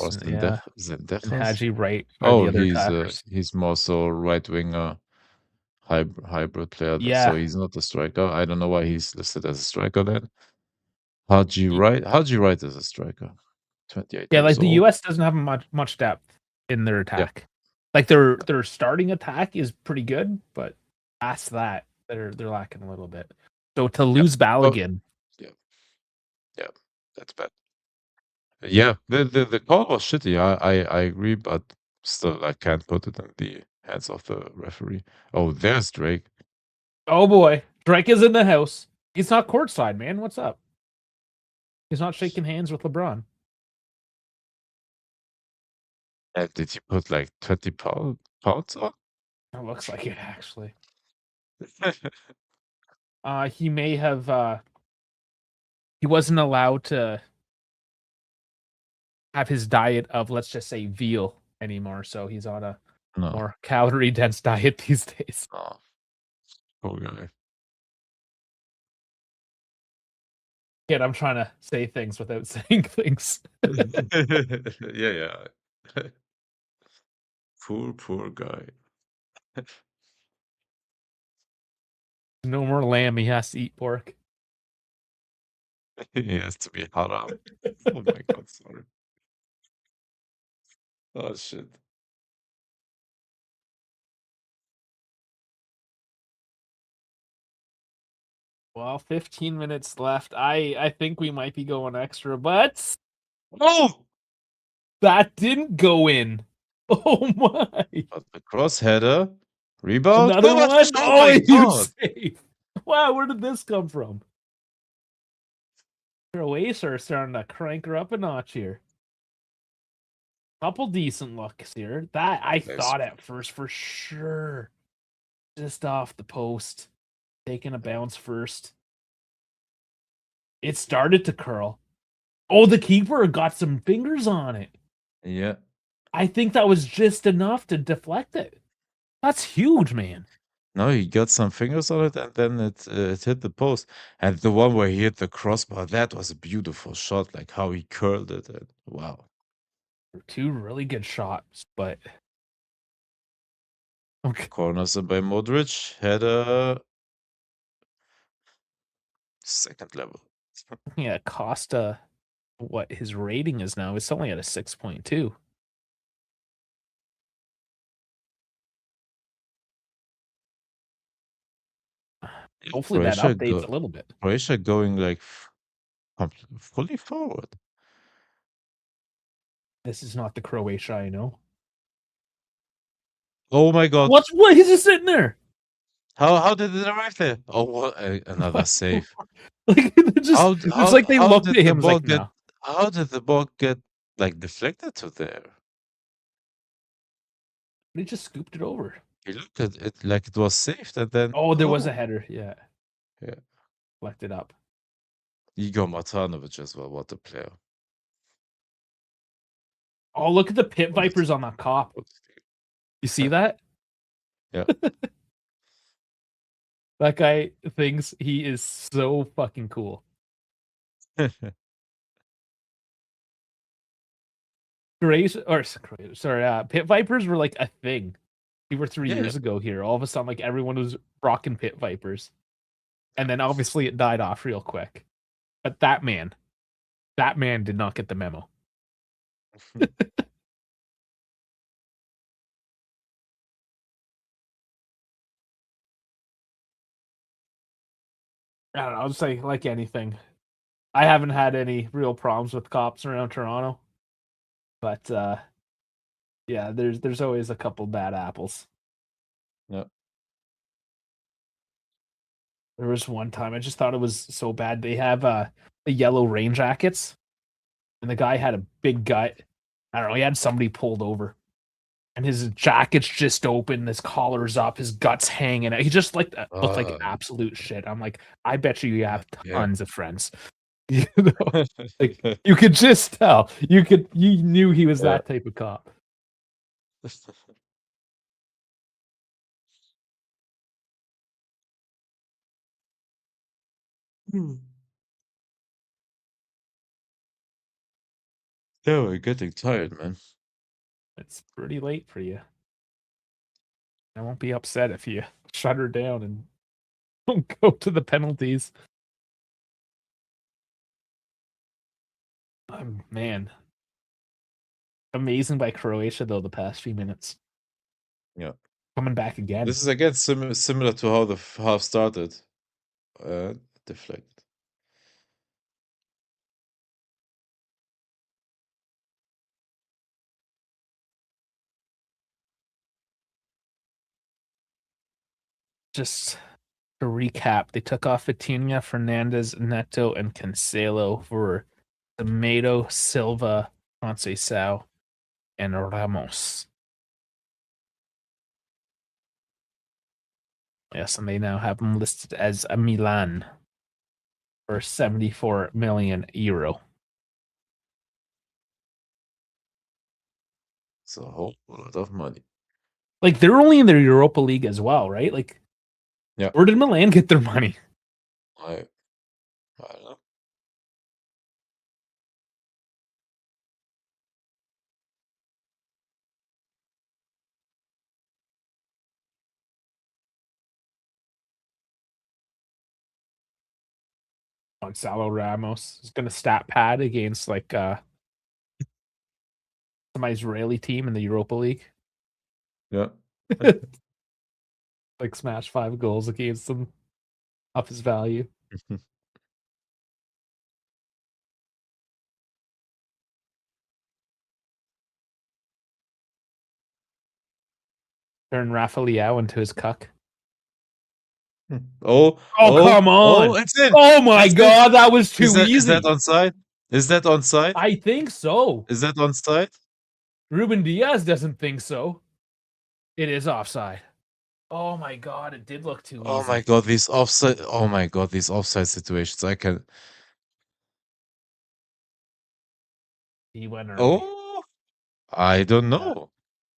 Zendejas. and Haji Wright are Oh, the other attackers. he's more so right winger hybrid player. Yeah. So he's not a striker. I don't know why he's listed as a striker then. Haji Wright is a striker. 28 Yeah, years like the old. US doesn't have much depth in their attack. Like their starting attack is pretty good, but past that, they're lacking a little bit. So to lose Balogun, yeah, that's bad. Yeah, the call was shitty. I agree, but still, I can't put it in the hands of the referee. Oh, there's Drake. oh boy, Drake is in the house. He's not courtside, man. What's up? He's not shaking hands with LeBron. And did he put like 20 pounds on? It looks like it actually. He may have. He wasn't allowed to have his diet of, let's just say, veal anymore. So he's on a more calorie dense diet these days. Oh, poor guy. Yet I'm trying to say things without saying things. Yeah. Poor guy. No more lamb. He has to eat pork. He has to be haram. Oh my god, sorry. Oh shit. Well, 15 minutes left. I think we might be going extra, but Oh! That didn't go in. Oh my. But the cross header. Rebound. Another one? Oh my huge god. save. Wow, where did this come from? Croatia are starting to crank her up a notch here. Couple decent looks here. That I thought at first for sure. Just off the post. Taking a bounce first. It started to curl. Oh, the keeper got some fingers on it. Yeah. I think that was just enough to deflect it. That's huge, man. No, he got some fingers on it, and then it hit the post. And the one where he hit the crossbar, that was a beautiful shot. Like how he curled it. And, wow. 2 really good shots, but okay. Corners by Modric had a second level. Yeah, Costa, what his rating is now, it's only at a 6.2. Hopefully that updates a little bit. Croatia going like fully forward. This is not the Croatia I know. Oh my god! What? He's just sitting there. How did it arrive there? Oh, what another save! Like it's like they looked at him like, no. How did the ball get like deflected to there? They just scooped it over. He looked at it like it was saved, and then there was a header. Yeah. Left it up. Igor Matanovic as well. What a player! Oh, look at the pit vipers on that cop. You see that? Yeah. That guy thinks he is so fucking cool. Pit vipers were like a thing. We were 3 years ago here. All of a sudden, like everyone was rocking pit vipers, and then obviously it died off real quick. But that man did not get the memo. I don't know. It's like anything. I haven't had any real problems with cops around Toronto, but yeah, there's always a couple bad apples. Yeah. There was one time I just thought it was so bad. They have the yellow rain jackets, and the guy had a big gut. I don't know. He had somebody pulled over, and his jacket's just open, his collar's up, his gut's hanging out. He just looked like absolute shit. I'm like, I bet you have tons of friends. You know, like you could just tell. You knew he was that type of cop. Yeah, we're getting tired, man. It's pretty late for you. I won't be upset if you shut her down and don't go to the penalties. Man. Amazing by Croatia, though, the past few minutes. Yeah. Coming back again. This is again similar to how the half started. Deflect. Just to recap, they took off Vitinha, Fernandez, Neto, and Cancelo for Tomato, Silva, Conceição, and Ramos. Yes, and they now have them listed as a Milan for 74 million euro. It's a whole lot of money. Like, they're only in their Europa League as well, right? Like, yeah. Where did Milan get their money? I don't know. Gonzalo Ramos is going to stat pad against like some Israeli team in the Europa League. Yeah. Like smash 5 goals against them. Up his value. Turn Rafael into his cuck. Oh, come on. Oh, it's in. Oh my God, that was too easy. Is that onside? Is that onside? I think so. Is that onside? Ruben Diaz doesn't think so. It is offside. Oh my God, it did look too easy. Oh my God, these offside. Oh my God, these offside situations. I can. He went early. Oh, I don't know.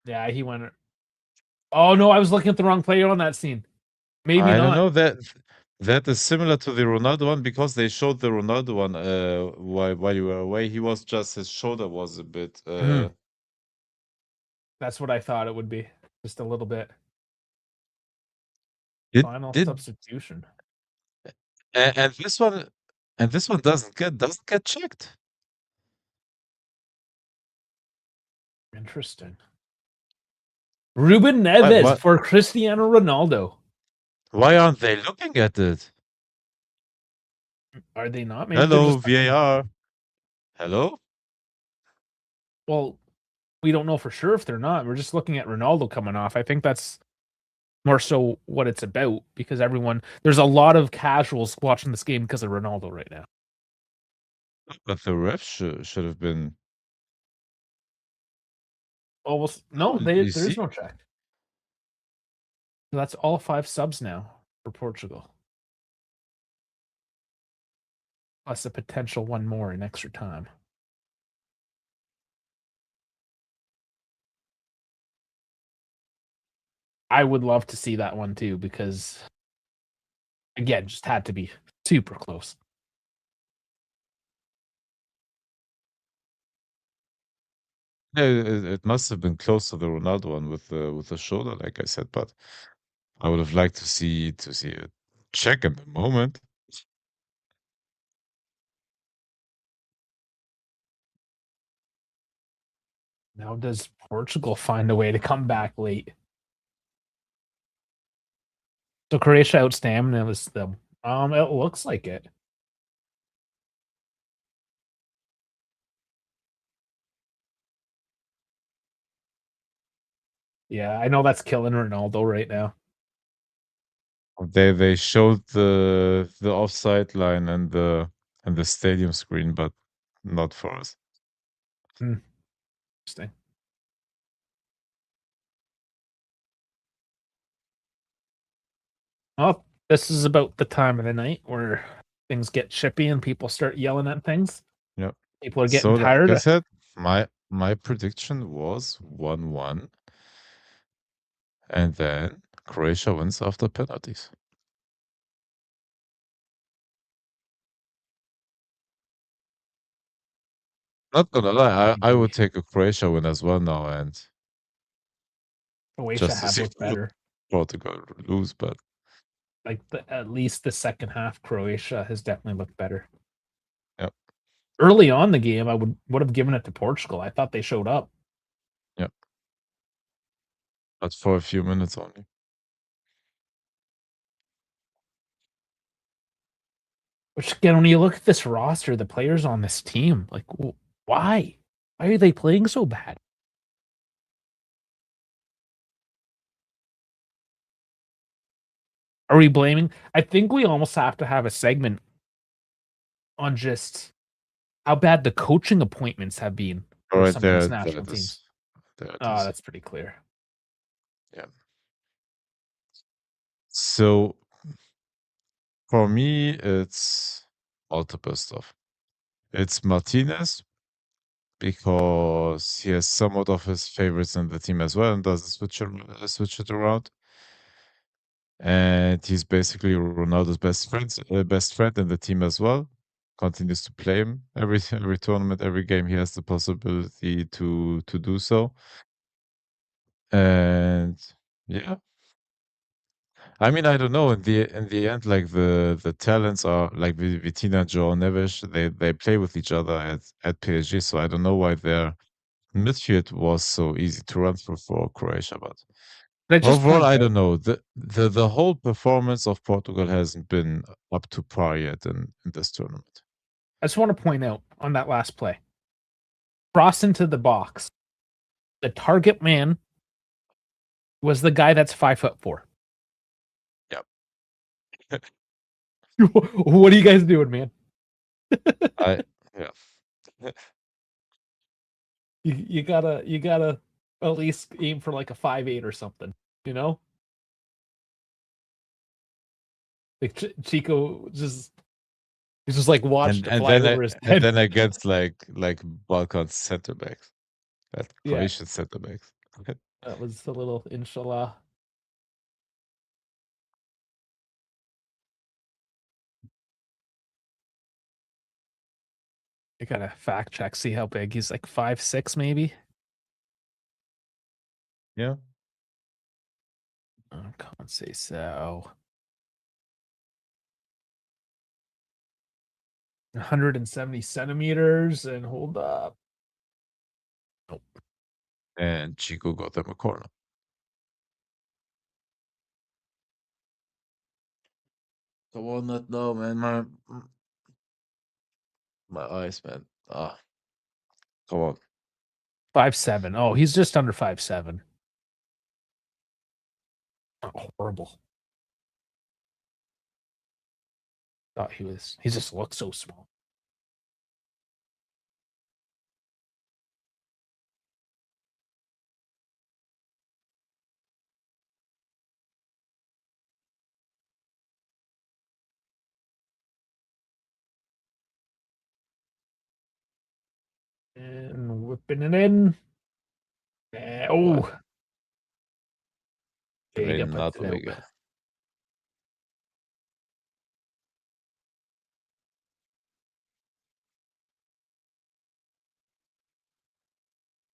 Yeah, he went. Oh no, I was looking at the wrong player on that scene. Maybe I not. don't know that is similar to the Ronaldo one because they showed the Ronaldo one while you were away. He was just his shoulder was a bit. That's what I thought it would be, just a little bit. Final substitution. And this one doesn't get checked. Interesting. Ruben Neves for Cristiano Ronaldo. Why aren't they looking at it? Are they not? Maybe hello, VAR. Hello? Well, we don't know for sure if they're not. We're just looking at Ronaldo coming off. I think that's more so what it's about because there's a lot of casuals watching this game because of Ronaldo right now. But the ref should have been. Oh, well, no, there's no check. So that's all 5 subs now for Portugal. Plus a potential one more in extra time. I would love to see that one too because, again, just had to be super close. Yeah, it must have been close to the Ronaldo one with the shoulder, like I said, but I would have liked to see a check in the moment. Now does Portugal find a way to come back late? So Croatia outstanding. It was the It looks like it. Yeah, I know that's killing Ronaldo right now. They showed the offside line and the stadium screen, but not for us. Interesting. Well, this is about the time of the night where things get chippy and people start yelling at things. Yep. People are getting So like I tired. said, my prediction was 1-1, and then Croatia wins after penalties. Not gonna lie, I would take a Croatia win as well now, and Croatia just to have see looked better. Portugal lose, but Like at least the second half, Croatia has definitely looked better. yep. Early on the game, I would have given it to Portugal. I thought they showed up. Yep. But for a few minutes only. Which again, when you look at this roster, the players on this team, like why? Why are they playing so bad? Are we blaming? I think we almost have to have a segment on just how bad the coaching appointments have been All for right, some of these there national it teams. is. There it Oh, is. that's pretty clear. Yeah. So for me, it's multiple stuff. It's Martinez because he has somewhat of his favorites in the team as well and does switch it around. And he's basically Ronaldo's best friend in the team as well. Continues to play him every tournament, every game. He has the possibility to do so. And yeah, I mean, I don't know. In the end, like the talents are like Vitina, Joao Neves. They play with each other at PSG. So I don't know why their midfield was so easy to run through for Croatia. But But I just overall, point I out, don't know. The whole performance of Portugal hasn't been up to par yet in this tournament. I just want to point out on that last play, cross into the box. The target man was the guy that's 5'4". Yep. What are you guys doing, man? I yeah. You gotta at least aim for like a 5'8" or something, you know? Like Chico he's just like watched it fly over his And head. then against like Balkan center backs, that Yeah, Croatian center backs. that was a little inshallah. I gotta fact check, see how big he's like 5'6", maybe. Yeah. I can't say so. 170 centimeters and hold up. Nope. And Chico got them a corner. Come on, not now, man. My eyes, man. Ah, come on. 5'7". Oh, he's just under 5'7". Oh, horrible. Thought he just looks so small. And whipping it in. Oh, What? Vega puts Renato it out. Vega.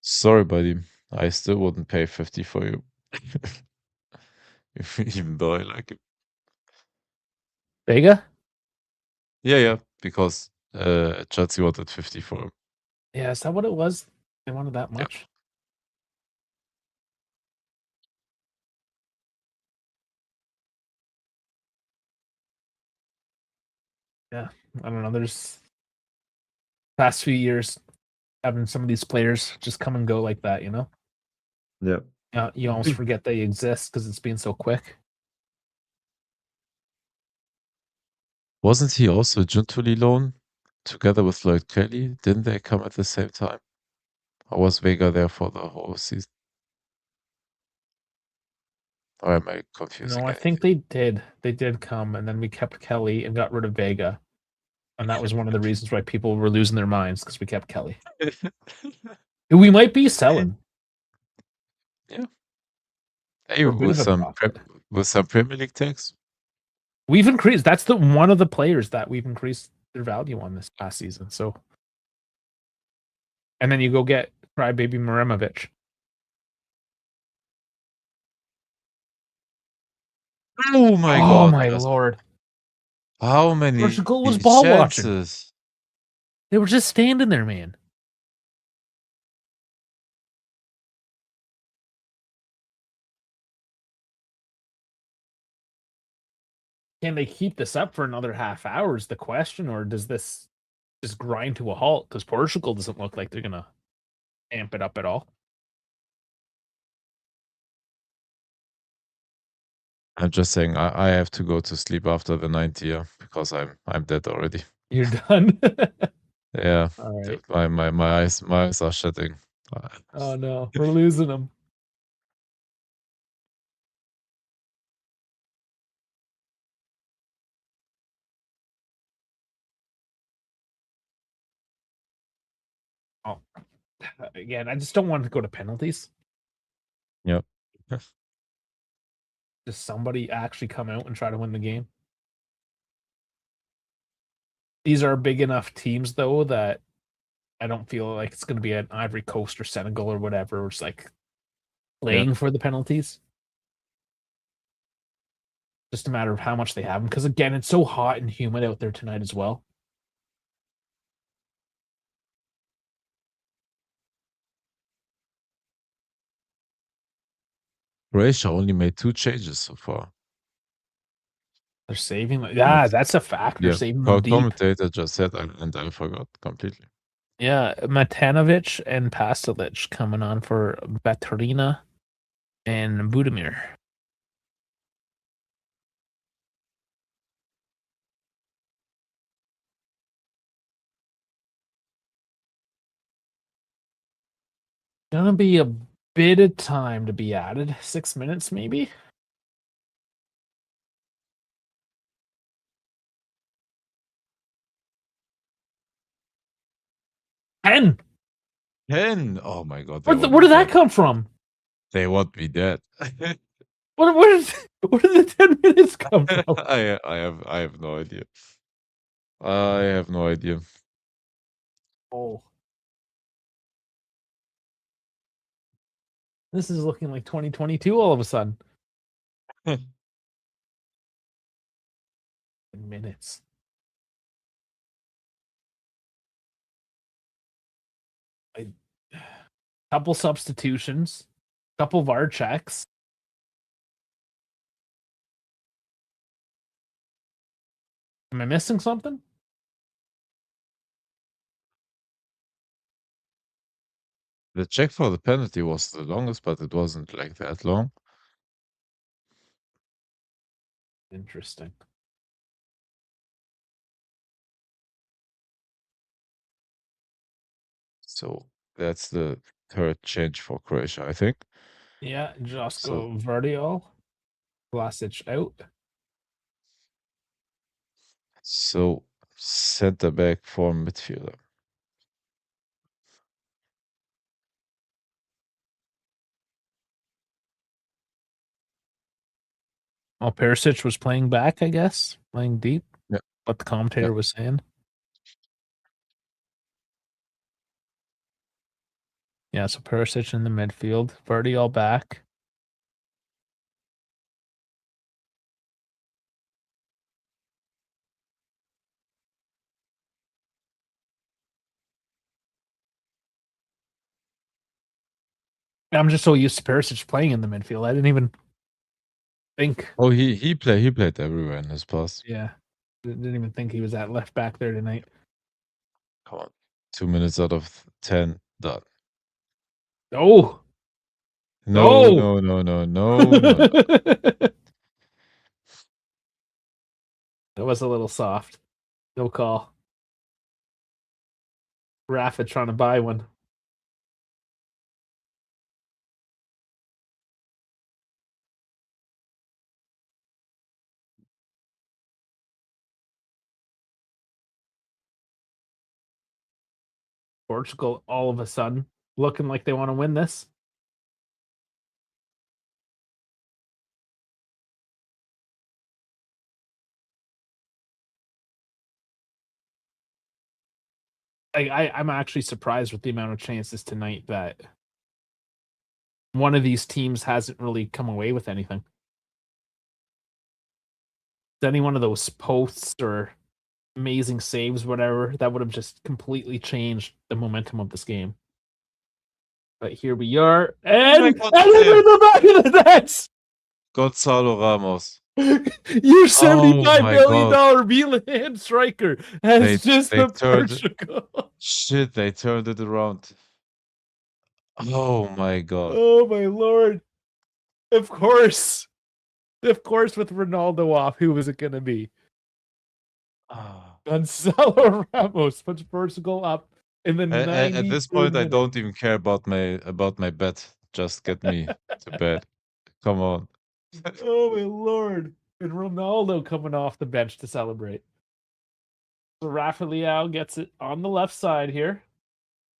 Sorry, buddy. I still wouldn't pay 50 for you. Even though I like him. Vega? Yeah, because Chelsea wanted 50 for him. Yeah, is that what it was? They wanted that Yeah. much? I don't know. There's past few years having some of these players just come and go like that, you know? Yeah. You almost forget they exist because it's been so quick. Wasn't he also Juntuli loan together with Lloyd Kelly? Didn't they come at the same time? Or was Vega there for the whole season? Or am I confusing No, I think they did. They did come, and then we kept Kelly and got rid of Vega. And that was one of the reasons why people were losing their minds because we kept Kelly. Who we might be selling. Yeah. Hey, For a bit with of a some profit. with some Premier League tags. We've increased. That's the one of the players that we've increased their value on this past season. So, and then you go get Crybaby Maremovic. Oh my Oh god! my Yes. lord! How many Portugal was ball watching. chances? They were just standing there, man. Can they keep this up for another half hour is the question, or does this just grind to a halt? Because Portugal doesn't look like they're gonna amp it up at all. I'm just saying I have to go to sleep after the 90 year because I'm dead already. You're done. Yeah. All right. Dude, my eyes are shutting. Oh no, we're losing them. Oh, again, I just don't want to go to penalties. Yep. Does somebody actually come out and try to win the game? These are big enough teams, though, that I don't feel like it's going to be an Ivory Coast or Senegal or whatever. It's like playing for the penalties. Just a matter of how much they have them. Because again, it's so hot and humid out there tonight as well. Croatia only made 2 changes so far. They're saving. Yeah, that's a fact. They're saving them deep. Commentator just said, and I forgot completely. Yeah, Matanovic and Pastelic coming on for Baterina and Budimir. Gonna be a bit of time to be added. 6 minutes, maybe. 10. 10! Oh my god. Where did that come from? They want me dead. Where did the 10 minutes come from? I have no idea. I have no idea. Oh. This is looking like 2022 all of a sudden. Minutes. Couple substitutions, couple VAR checks. Am I missing something? The check for the penalty was the longest, but it wasn't like that long. Interesting. So that's the third change for Croatia, I think. Yeah, Josko Vardiol. Vlasic out. So center back for midfielder. Well, Perisic was playing back, I guess, playing deep. Yeah. What the commentator was saying. Yeah, so Perisic in the midfield, Vardiol back. I'm just so used to Perisic playing in the midfield. I didn't even think. Oh, he played everywhere in his past. Yeah, Didn't even think he was at left back there tonight. Come on. 2 minutes out of 10. Done. Oh! No, No! no, no, no, no, no, no. That was a little soft. No call. Rafa trying to buy one. Portugal all of a sudden looking like they want to win this. I'm actually surprised with the amount of chances tonight that one of these teams hasn't really come away with anything. Any one of those posts or amazing saves, whatever, that would have just completely changed the momentum of this game. But here we are, and in the back of the net. Gonzalo Ramos. Your $75 my million Milan striker has just they the turned- Portugal. Shit, they turned it around. Oh my god. Oh my lord. Of course. Of course, with Ronaldo off, who was it going to be? Ah. Gonzalo Ramos puts Portugal up in the 93rd At this point, I minute. don't even care about my bet. Just get me to bed. Come on. Oh my lord. And Ronaldo coming off the bench to celebrate. So Rafa Leao gets it on the left side here.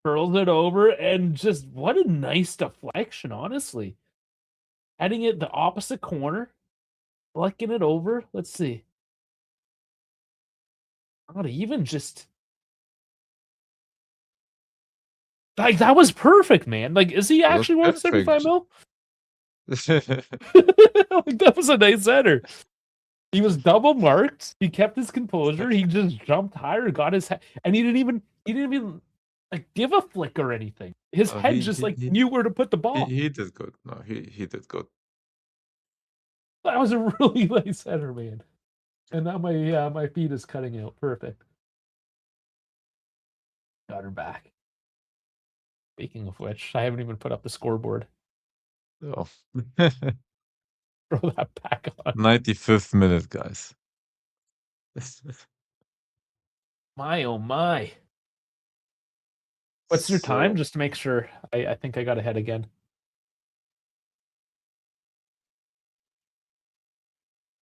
Curls it over, and just what a nice deflection, honestly. Heading it the opposite corner. Flicking it over. Let's see. Not even just... Like, that was perfect, man. Like, is he actually worth 75 mil? Like, that was a nice header. He was double marked. He kept his composure. He just jumped higher, got his head, and he didn't even like give a flick or anything. His head knew where to put the ball. He did good. No, he did good. That was a really nice header, man. And now my feed is cutting out. Perfect. Got her back. Speaking of which, I haven't even put up the scoreboard. Oh. Throw that back on. 95th minute, guys. My oh my. What's your time? Just to make sure. I think I got ahead again.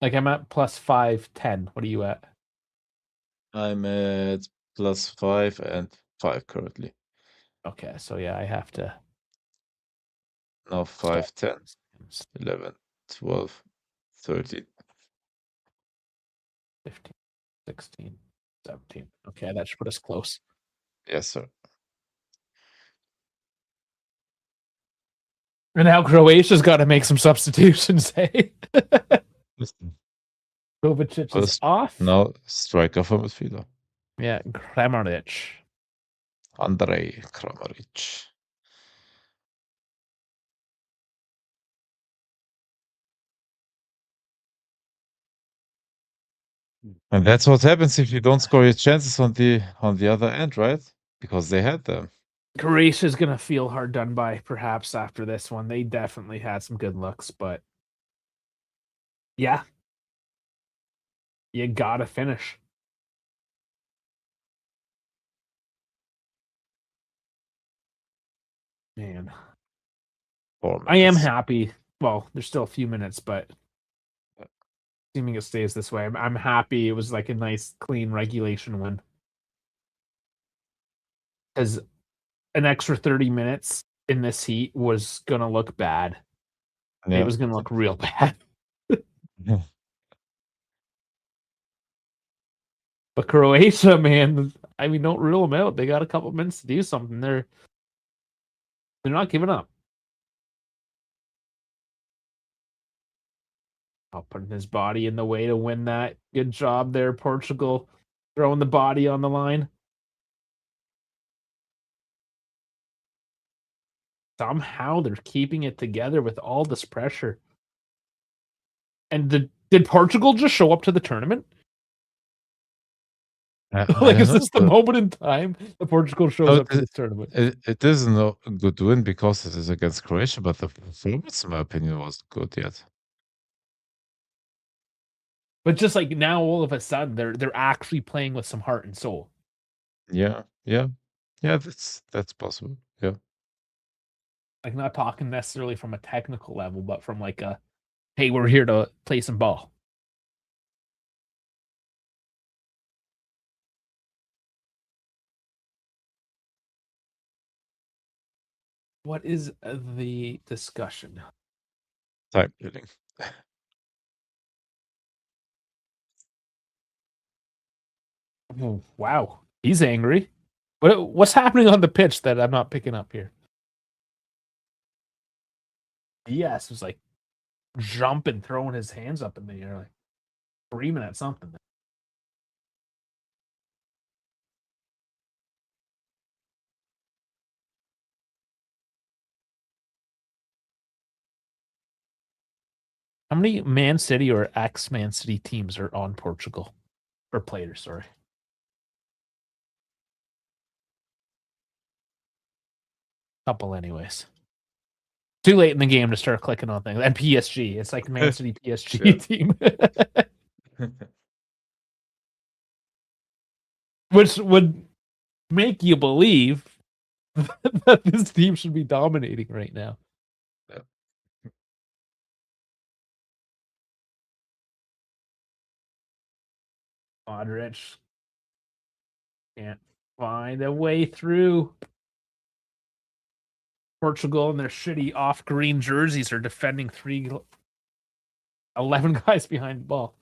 Like, I'm at plus 510. What are you at? I'm at plus 5 and 5 currently. Okay, so yeah, I have to. Now 5, 10, 11, 12, 13. 15, 16, 17. Okay, that should put us close. Yes, sir. And now Croatia's got to make some substitutions, hey? Kovacic is off. Now striker for midfielder. Yeah, Kramaric. Andrej Kramaric. And that's what happens if you don't score your chances on the other end, right? Because they had them. Croatia's gonna feel hard done by, perhaps, after this one. They definitely had some good looks, but yeah, you gotta finish. Man, I am happy. Well, there's still a few minutes, but assuming it stays this way, I'm happy. It was like a nice, clean regulation win. Because an extra 30 minutes in this heat was gonna look bad. Yeah. It was gonna look real bad. But Croatia, man, I mean, don't rule them out. They got a couple minutes to do something. They're not giving up. Putting his body in the way to win that. Good job there, Portugal, throwing the body on the line. Somehow they're keeping it together with all this pressure. And did Portugal just show up to the tournament? I Like, don't is know. this the moment in time that Portugal shows No, up to this tournament? it isn't a good win because it is against Croatia, but the performance, in my opinion, wasn't good yet. But just like now, all of a sudden, they're actually playing with some heart and soul. Yeah, that's possible. Yeah. Like, not talking necessarily from a technical level, but from like a, hey, we're here to play some ball. What is the discussion? Time killing. Oh, wow, he's angry. What's happening on the pitch that I'm not picking up here? Yes, was like jumping, throwing his hands up in the air, like screaming at something. How many Man City or ex-Man City teams are on Portugal? Or players, sorry. Couple anyways. Too late in the game to start clicking on things. And PSG. It's like Man City PSG team. Which would make you believe that this team should be dominating right now. Yeah. Modric can't find a way through. Portugal and their shitty off-green jerseys are defending 11 guys behind the ball.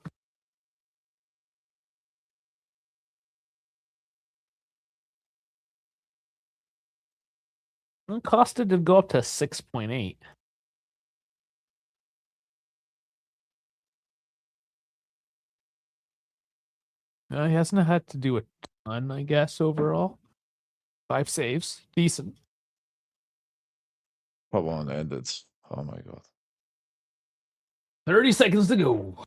Costa did go up to 6.8. He hasn't had to do a ton, I guess, overall. 5 saves. Decent. Come on, end it. Oh my god. 30 seconds to go.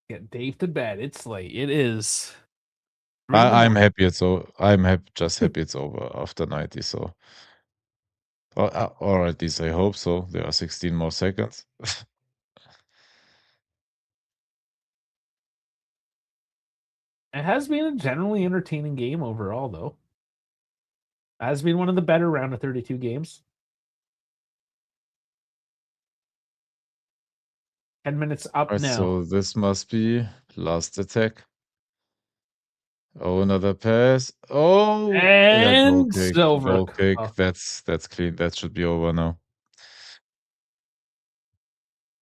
Get Dave to bed. It's late. It is. I'm happy it's over. Just happy it's over after 90. So, or at least I hope so. There are 16 more seconds. It has been a generally entertaining game overall, though. Has been one of the better round of 32 games. 10 minutes up Right, now. so this must be last attack. Oh, another pass. Oh, yeah, goal And kick. silver. Goal kick. Oh, That's clean. That should be over now.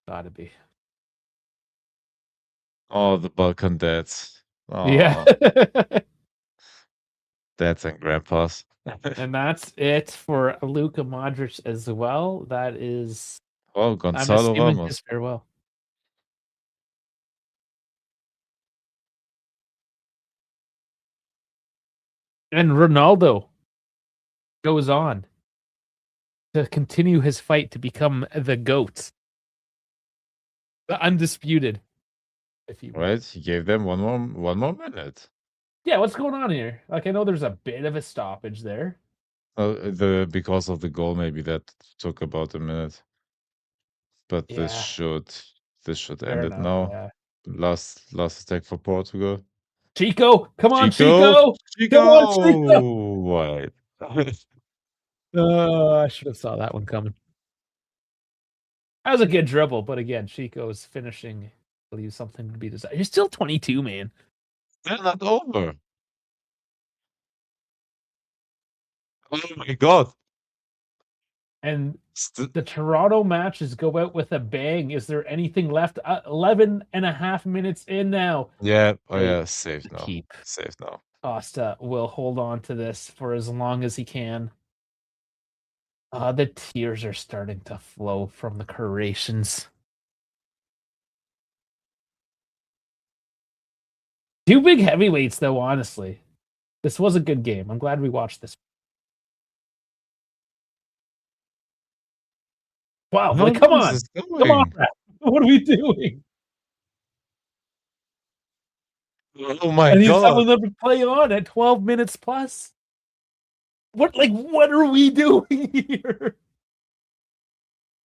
gotta be. Oh, the Balkan dads. Oh, Yeah. dads and grandpas. And that's it for Luka Modric as well. That is, Oh, I'm Gonzalo assuming, Ramos. his farewell. And Ronaldo goes on to continue his fight to become the GOAT. The undisputed, if you will. Right? He gave them one more minute. Yeah, what's going on here? Like, I know there's a bit of a stoppage there. Because of the goal, maybe that took about a minute. But Yeah, this should fair end it enough. now. Yeah. Last attack for Portugal. Chico, come on, Chico! Chico! Come on, Chico! Wait. I should have saw that one coming. That was a good dribble, but again, Chico's finishing leaves something to be desired. He's still 22, man. They're not over. Oh my god. And the Toronto matches go out with a bang. Is there anything left? 11 and a half minutes in now. Yeah. Oh yeah. Safe now. Keep. Safe now. Costa will hold on to this for as long as he can. The tears are starting to flow from the Croatians. Two big heavyweights, though, honestly. This was a good game. I'm glad we watched this. 12. How Like, come long on. is this Come on, going? ref. What are we doing? Oh my And he's god. telling them to play on at 12 minutes plus. What are we doing here?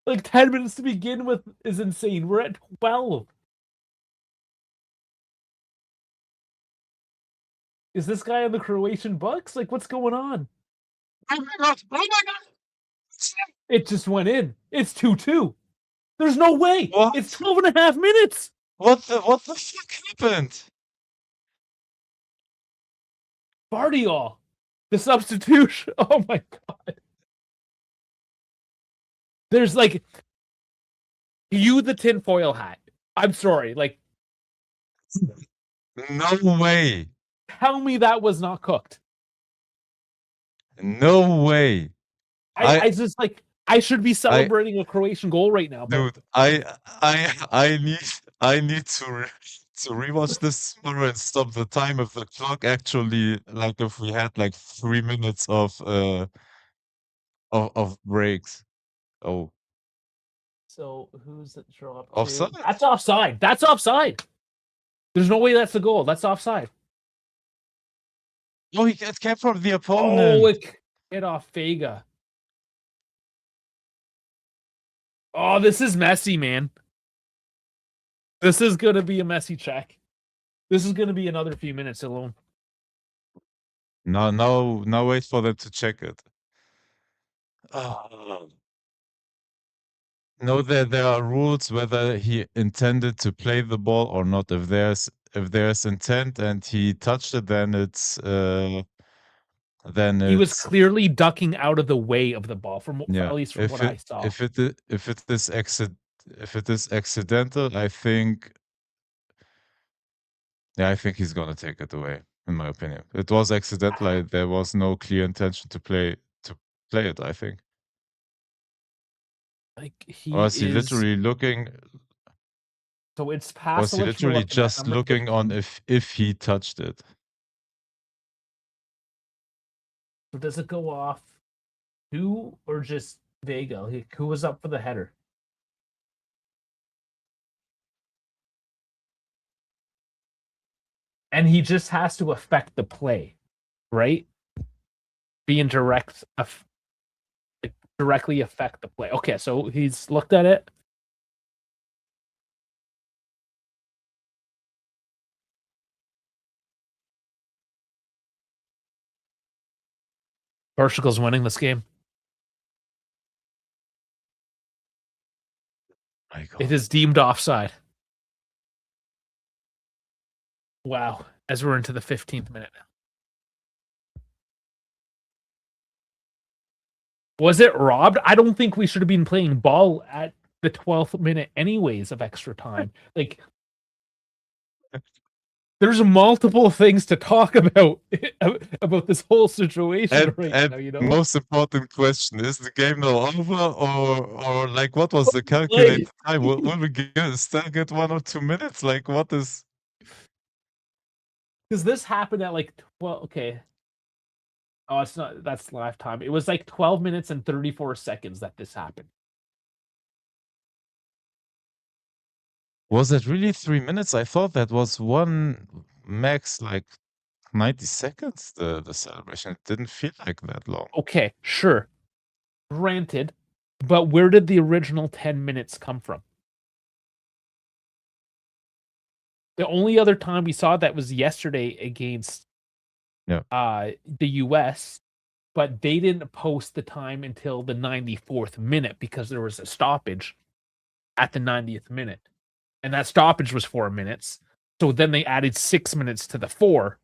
Like 10 minutes to begin with is insane. We're at 12. Is this guy on the Croatian Bucks? Like, what's going on? Oh my god. Oh my god. It just went in. It's 2-2. There's no way. What? It's 12 and a half minutes. What the fuck happened? Bardiol. The substitution. Oh my god. There's like you the tinfoil hat. I'm sorry. Like, No way. tell me that was not cooked. No way. I just like I should be celebrating a Croatian goal right now, but Dude, I need to rewatch this tomorrow and stop the time if the clock actually, like, if we had like 3 minutes of breaks. Oh, so who's it draw up to? offside? That's offside. That's offside. There's no way that's a goal. That's offside. Oh, it came from the Oh, opponent. it off Vega. Oh, this is messy, man. This is gonna be a messy check. This is gonna be another few minutes alone. No, wait for them to check it. Oh. No, there are rules whether he intended to play the ball or not. If there's intent and he touched it, then He was it's clearly ducking out of the way of the ball, yeah. at least from what I saw. If it is accidental, I think he's gonna take it away. In my opinion, it was accidental. There was no clear intention to play it. I think. Like Or is he literally looking? So it's Was past. he literally just looking on if he touched it? So does it go off? Who or just Vega? Who was up for the header? And he just has to affect the play, right? Being directly affect the play. Okay, so he's looked at it. Portugal's winning this game. My God. It is deemed offside. Wow, as we're into the 15th minute now. Was it robbed? I don't think we should have been playing ball at the 12th minute anyways of extra time. Like, there's multiple things to talk about this whole situation right now, you know? Most important question, is the game now over or like what was the calculated time? Will we still get 1 or 2 minutes? Like what is... Because this happened at like 12, okay. Oh, it's not, that's lifetime. It was like 12 minutes and 34 seconds that this happened. Was it really 3 minutes? I thought that was one max, like 90 seconds, the celebration. It didn't feel like that long. Okay, sure. Granted, but where did the original 10 minutes come from? The only other time we saw that was yesterday against the US, but they didn't post the time until the 94th minute because there was a stoppage at the 90th minute. And that stoppage was 4 minutes. So then they added 6 minutes to the 4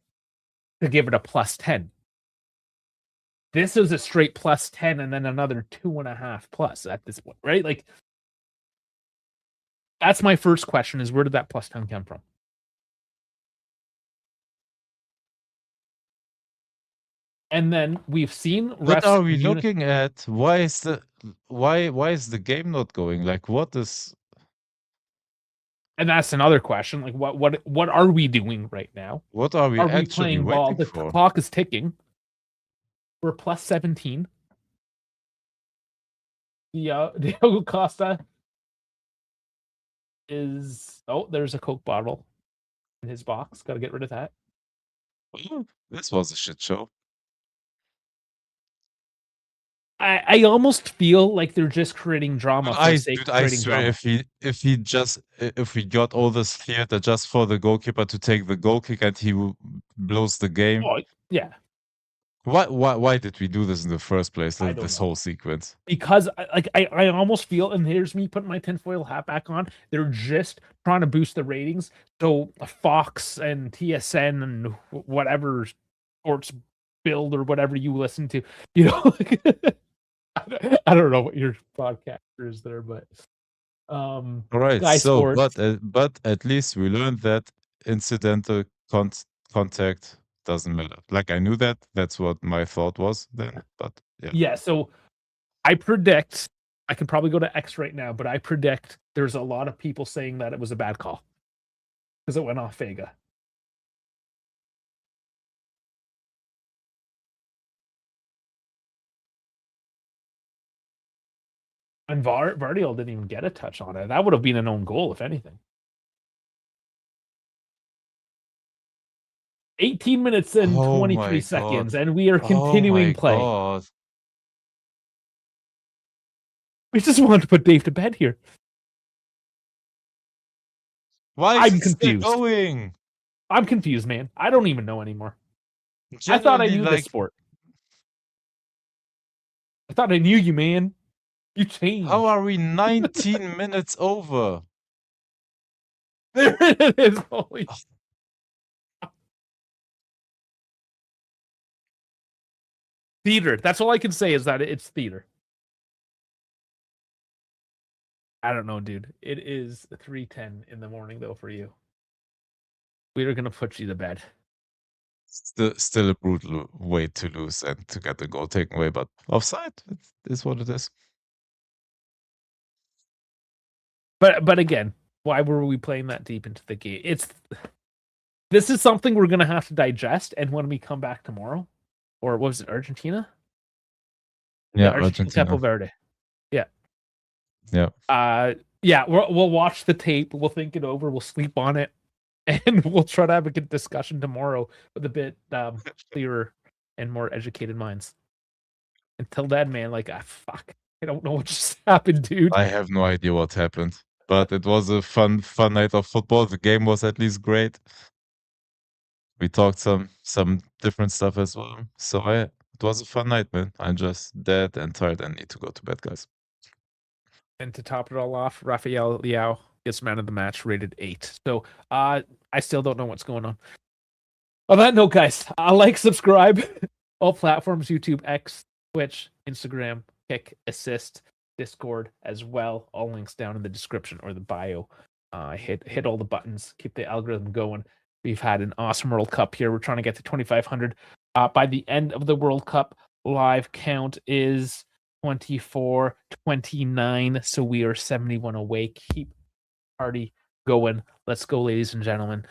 to give it a plus 10. This is a straight plus 10 and then another 2.5 plus at this point, right? Like, that's my first question, is where did that plus 10 come from? And then we've seen refs. What are we looking at? Why is the game not going? Like, what is... And that's another question. Like, what are we doing right now? What are we actually playing ball? waiting The for? clock is ticking. We're plus 17. Diogo Costa is... Oh, there's a Coke bottle in his box. Got to get rid of that. Oh, this was a shit show. I almost feel like they're just creating drama for the sake of I creating swear, drama. if we got all this theater just for the goalkeeper to take the goal kick and he blows the game, Oh, yeah. why did we do this in the first place? I don't This know. whole sequence. Because I almost feel, and here's me putting my tinfoil hat back on, they're just trying to boost the ratings. So Fox and TSN and whatever sports build or whatever you listen to, you know, I don't know what your podcaster is there, but All right, Sky so Sports. but at least we learned that incidental contact doesn't matter. Like I knew that. That's what my thought was then. But yeah. Yeah, so I predict, I can probably go to X right now, but I predict there's a lot of people saying that it was a bad call because it went off Vega. And Vardiel didn't even get a touch on it. That would have been an own goal, if anything. 18 minutes and Oh 23 my seconds, God. and we are Oh continuing my play. God. We just wanted to put Dave to bed here. Why is I'm he still confused. going? I'm confused, man. I don't even know anymore. I thought I Genuinely, knew like, this sport. I thought I knew you, man. You changed. how are we 19 minutes over? There it is. Holy. Theater. That's all I can say is that it's theater. I don't know, dude. It is 3:10 in the morning, though, for you. We are going to put you to bed. Still a brutal way to lose and to get the goal taken away, but offside, it is what it is. But again, why were we playing that deep into the game? This is something we're going to have to digest, and when we come back tomorrow, or what was it, Argentina? Yeah, Argentina. Capo Verde. Yeah. Yeah. Yeah, we'll watch the tape, we'll think it over, we'll sleep on it, and we'll try to have a good discussion tomorrow with a bit clearer and more educated minds. Until then, man, like, fuck, I don't know what just happened, dude. I have no idea what happened, but it was a fun night of football. The game was at least great. We talked some different stuff as well. So it was a fun night, man. I'm just dead and tired and need to go to bed, guys. And to top it all off, Rafael Leao gets man of the match, rated 8. So I still don't know what's going on. On that note, guys, like, subscribe, all platforms, YouTube, X, Twitch, Instagram, Kick, Assist, Discord as well. All links down in the description or the bio. Hit all the buttons, keep the algorithm going. We've had an awesome World Cup here. We're trying to get to 2,500 by the end of the World Cup. Live count is 24-29, so we are 71 away. Keep the party going. Let's go, ladies and gentlemen.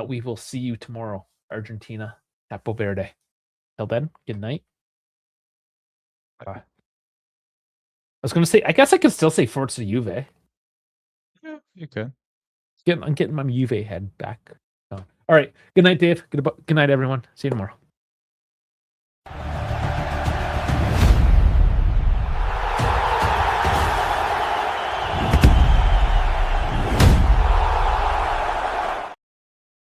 We will see you tomorrow. Argentina, Capo Verde. Till then, good night. I was going to say, I guess I could still say Forza Juve. Yeah, you can. I'm getting my Juve head back. All right. Good night, Dave. Good night, everyone. See you tomorrow.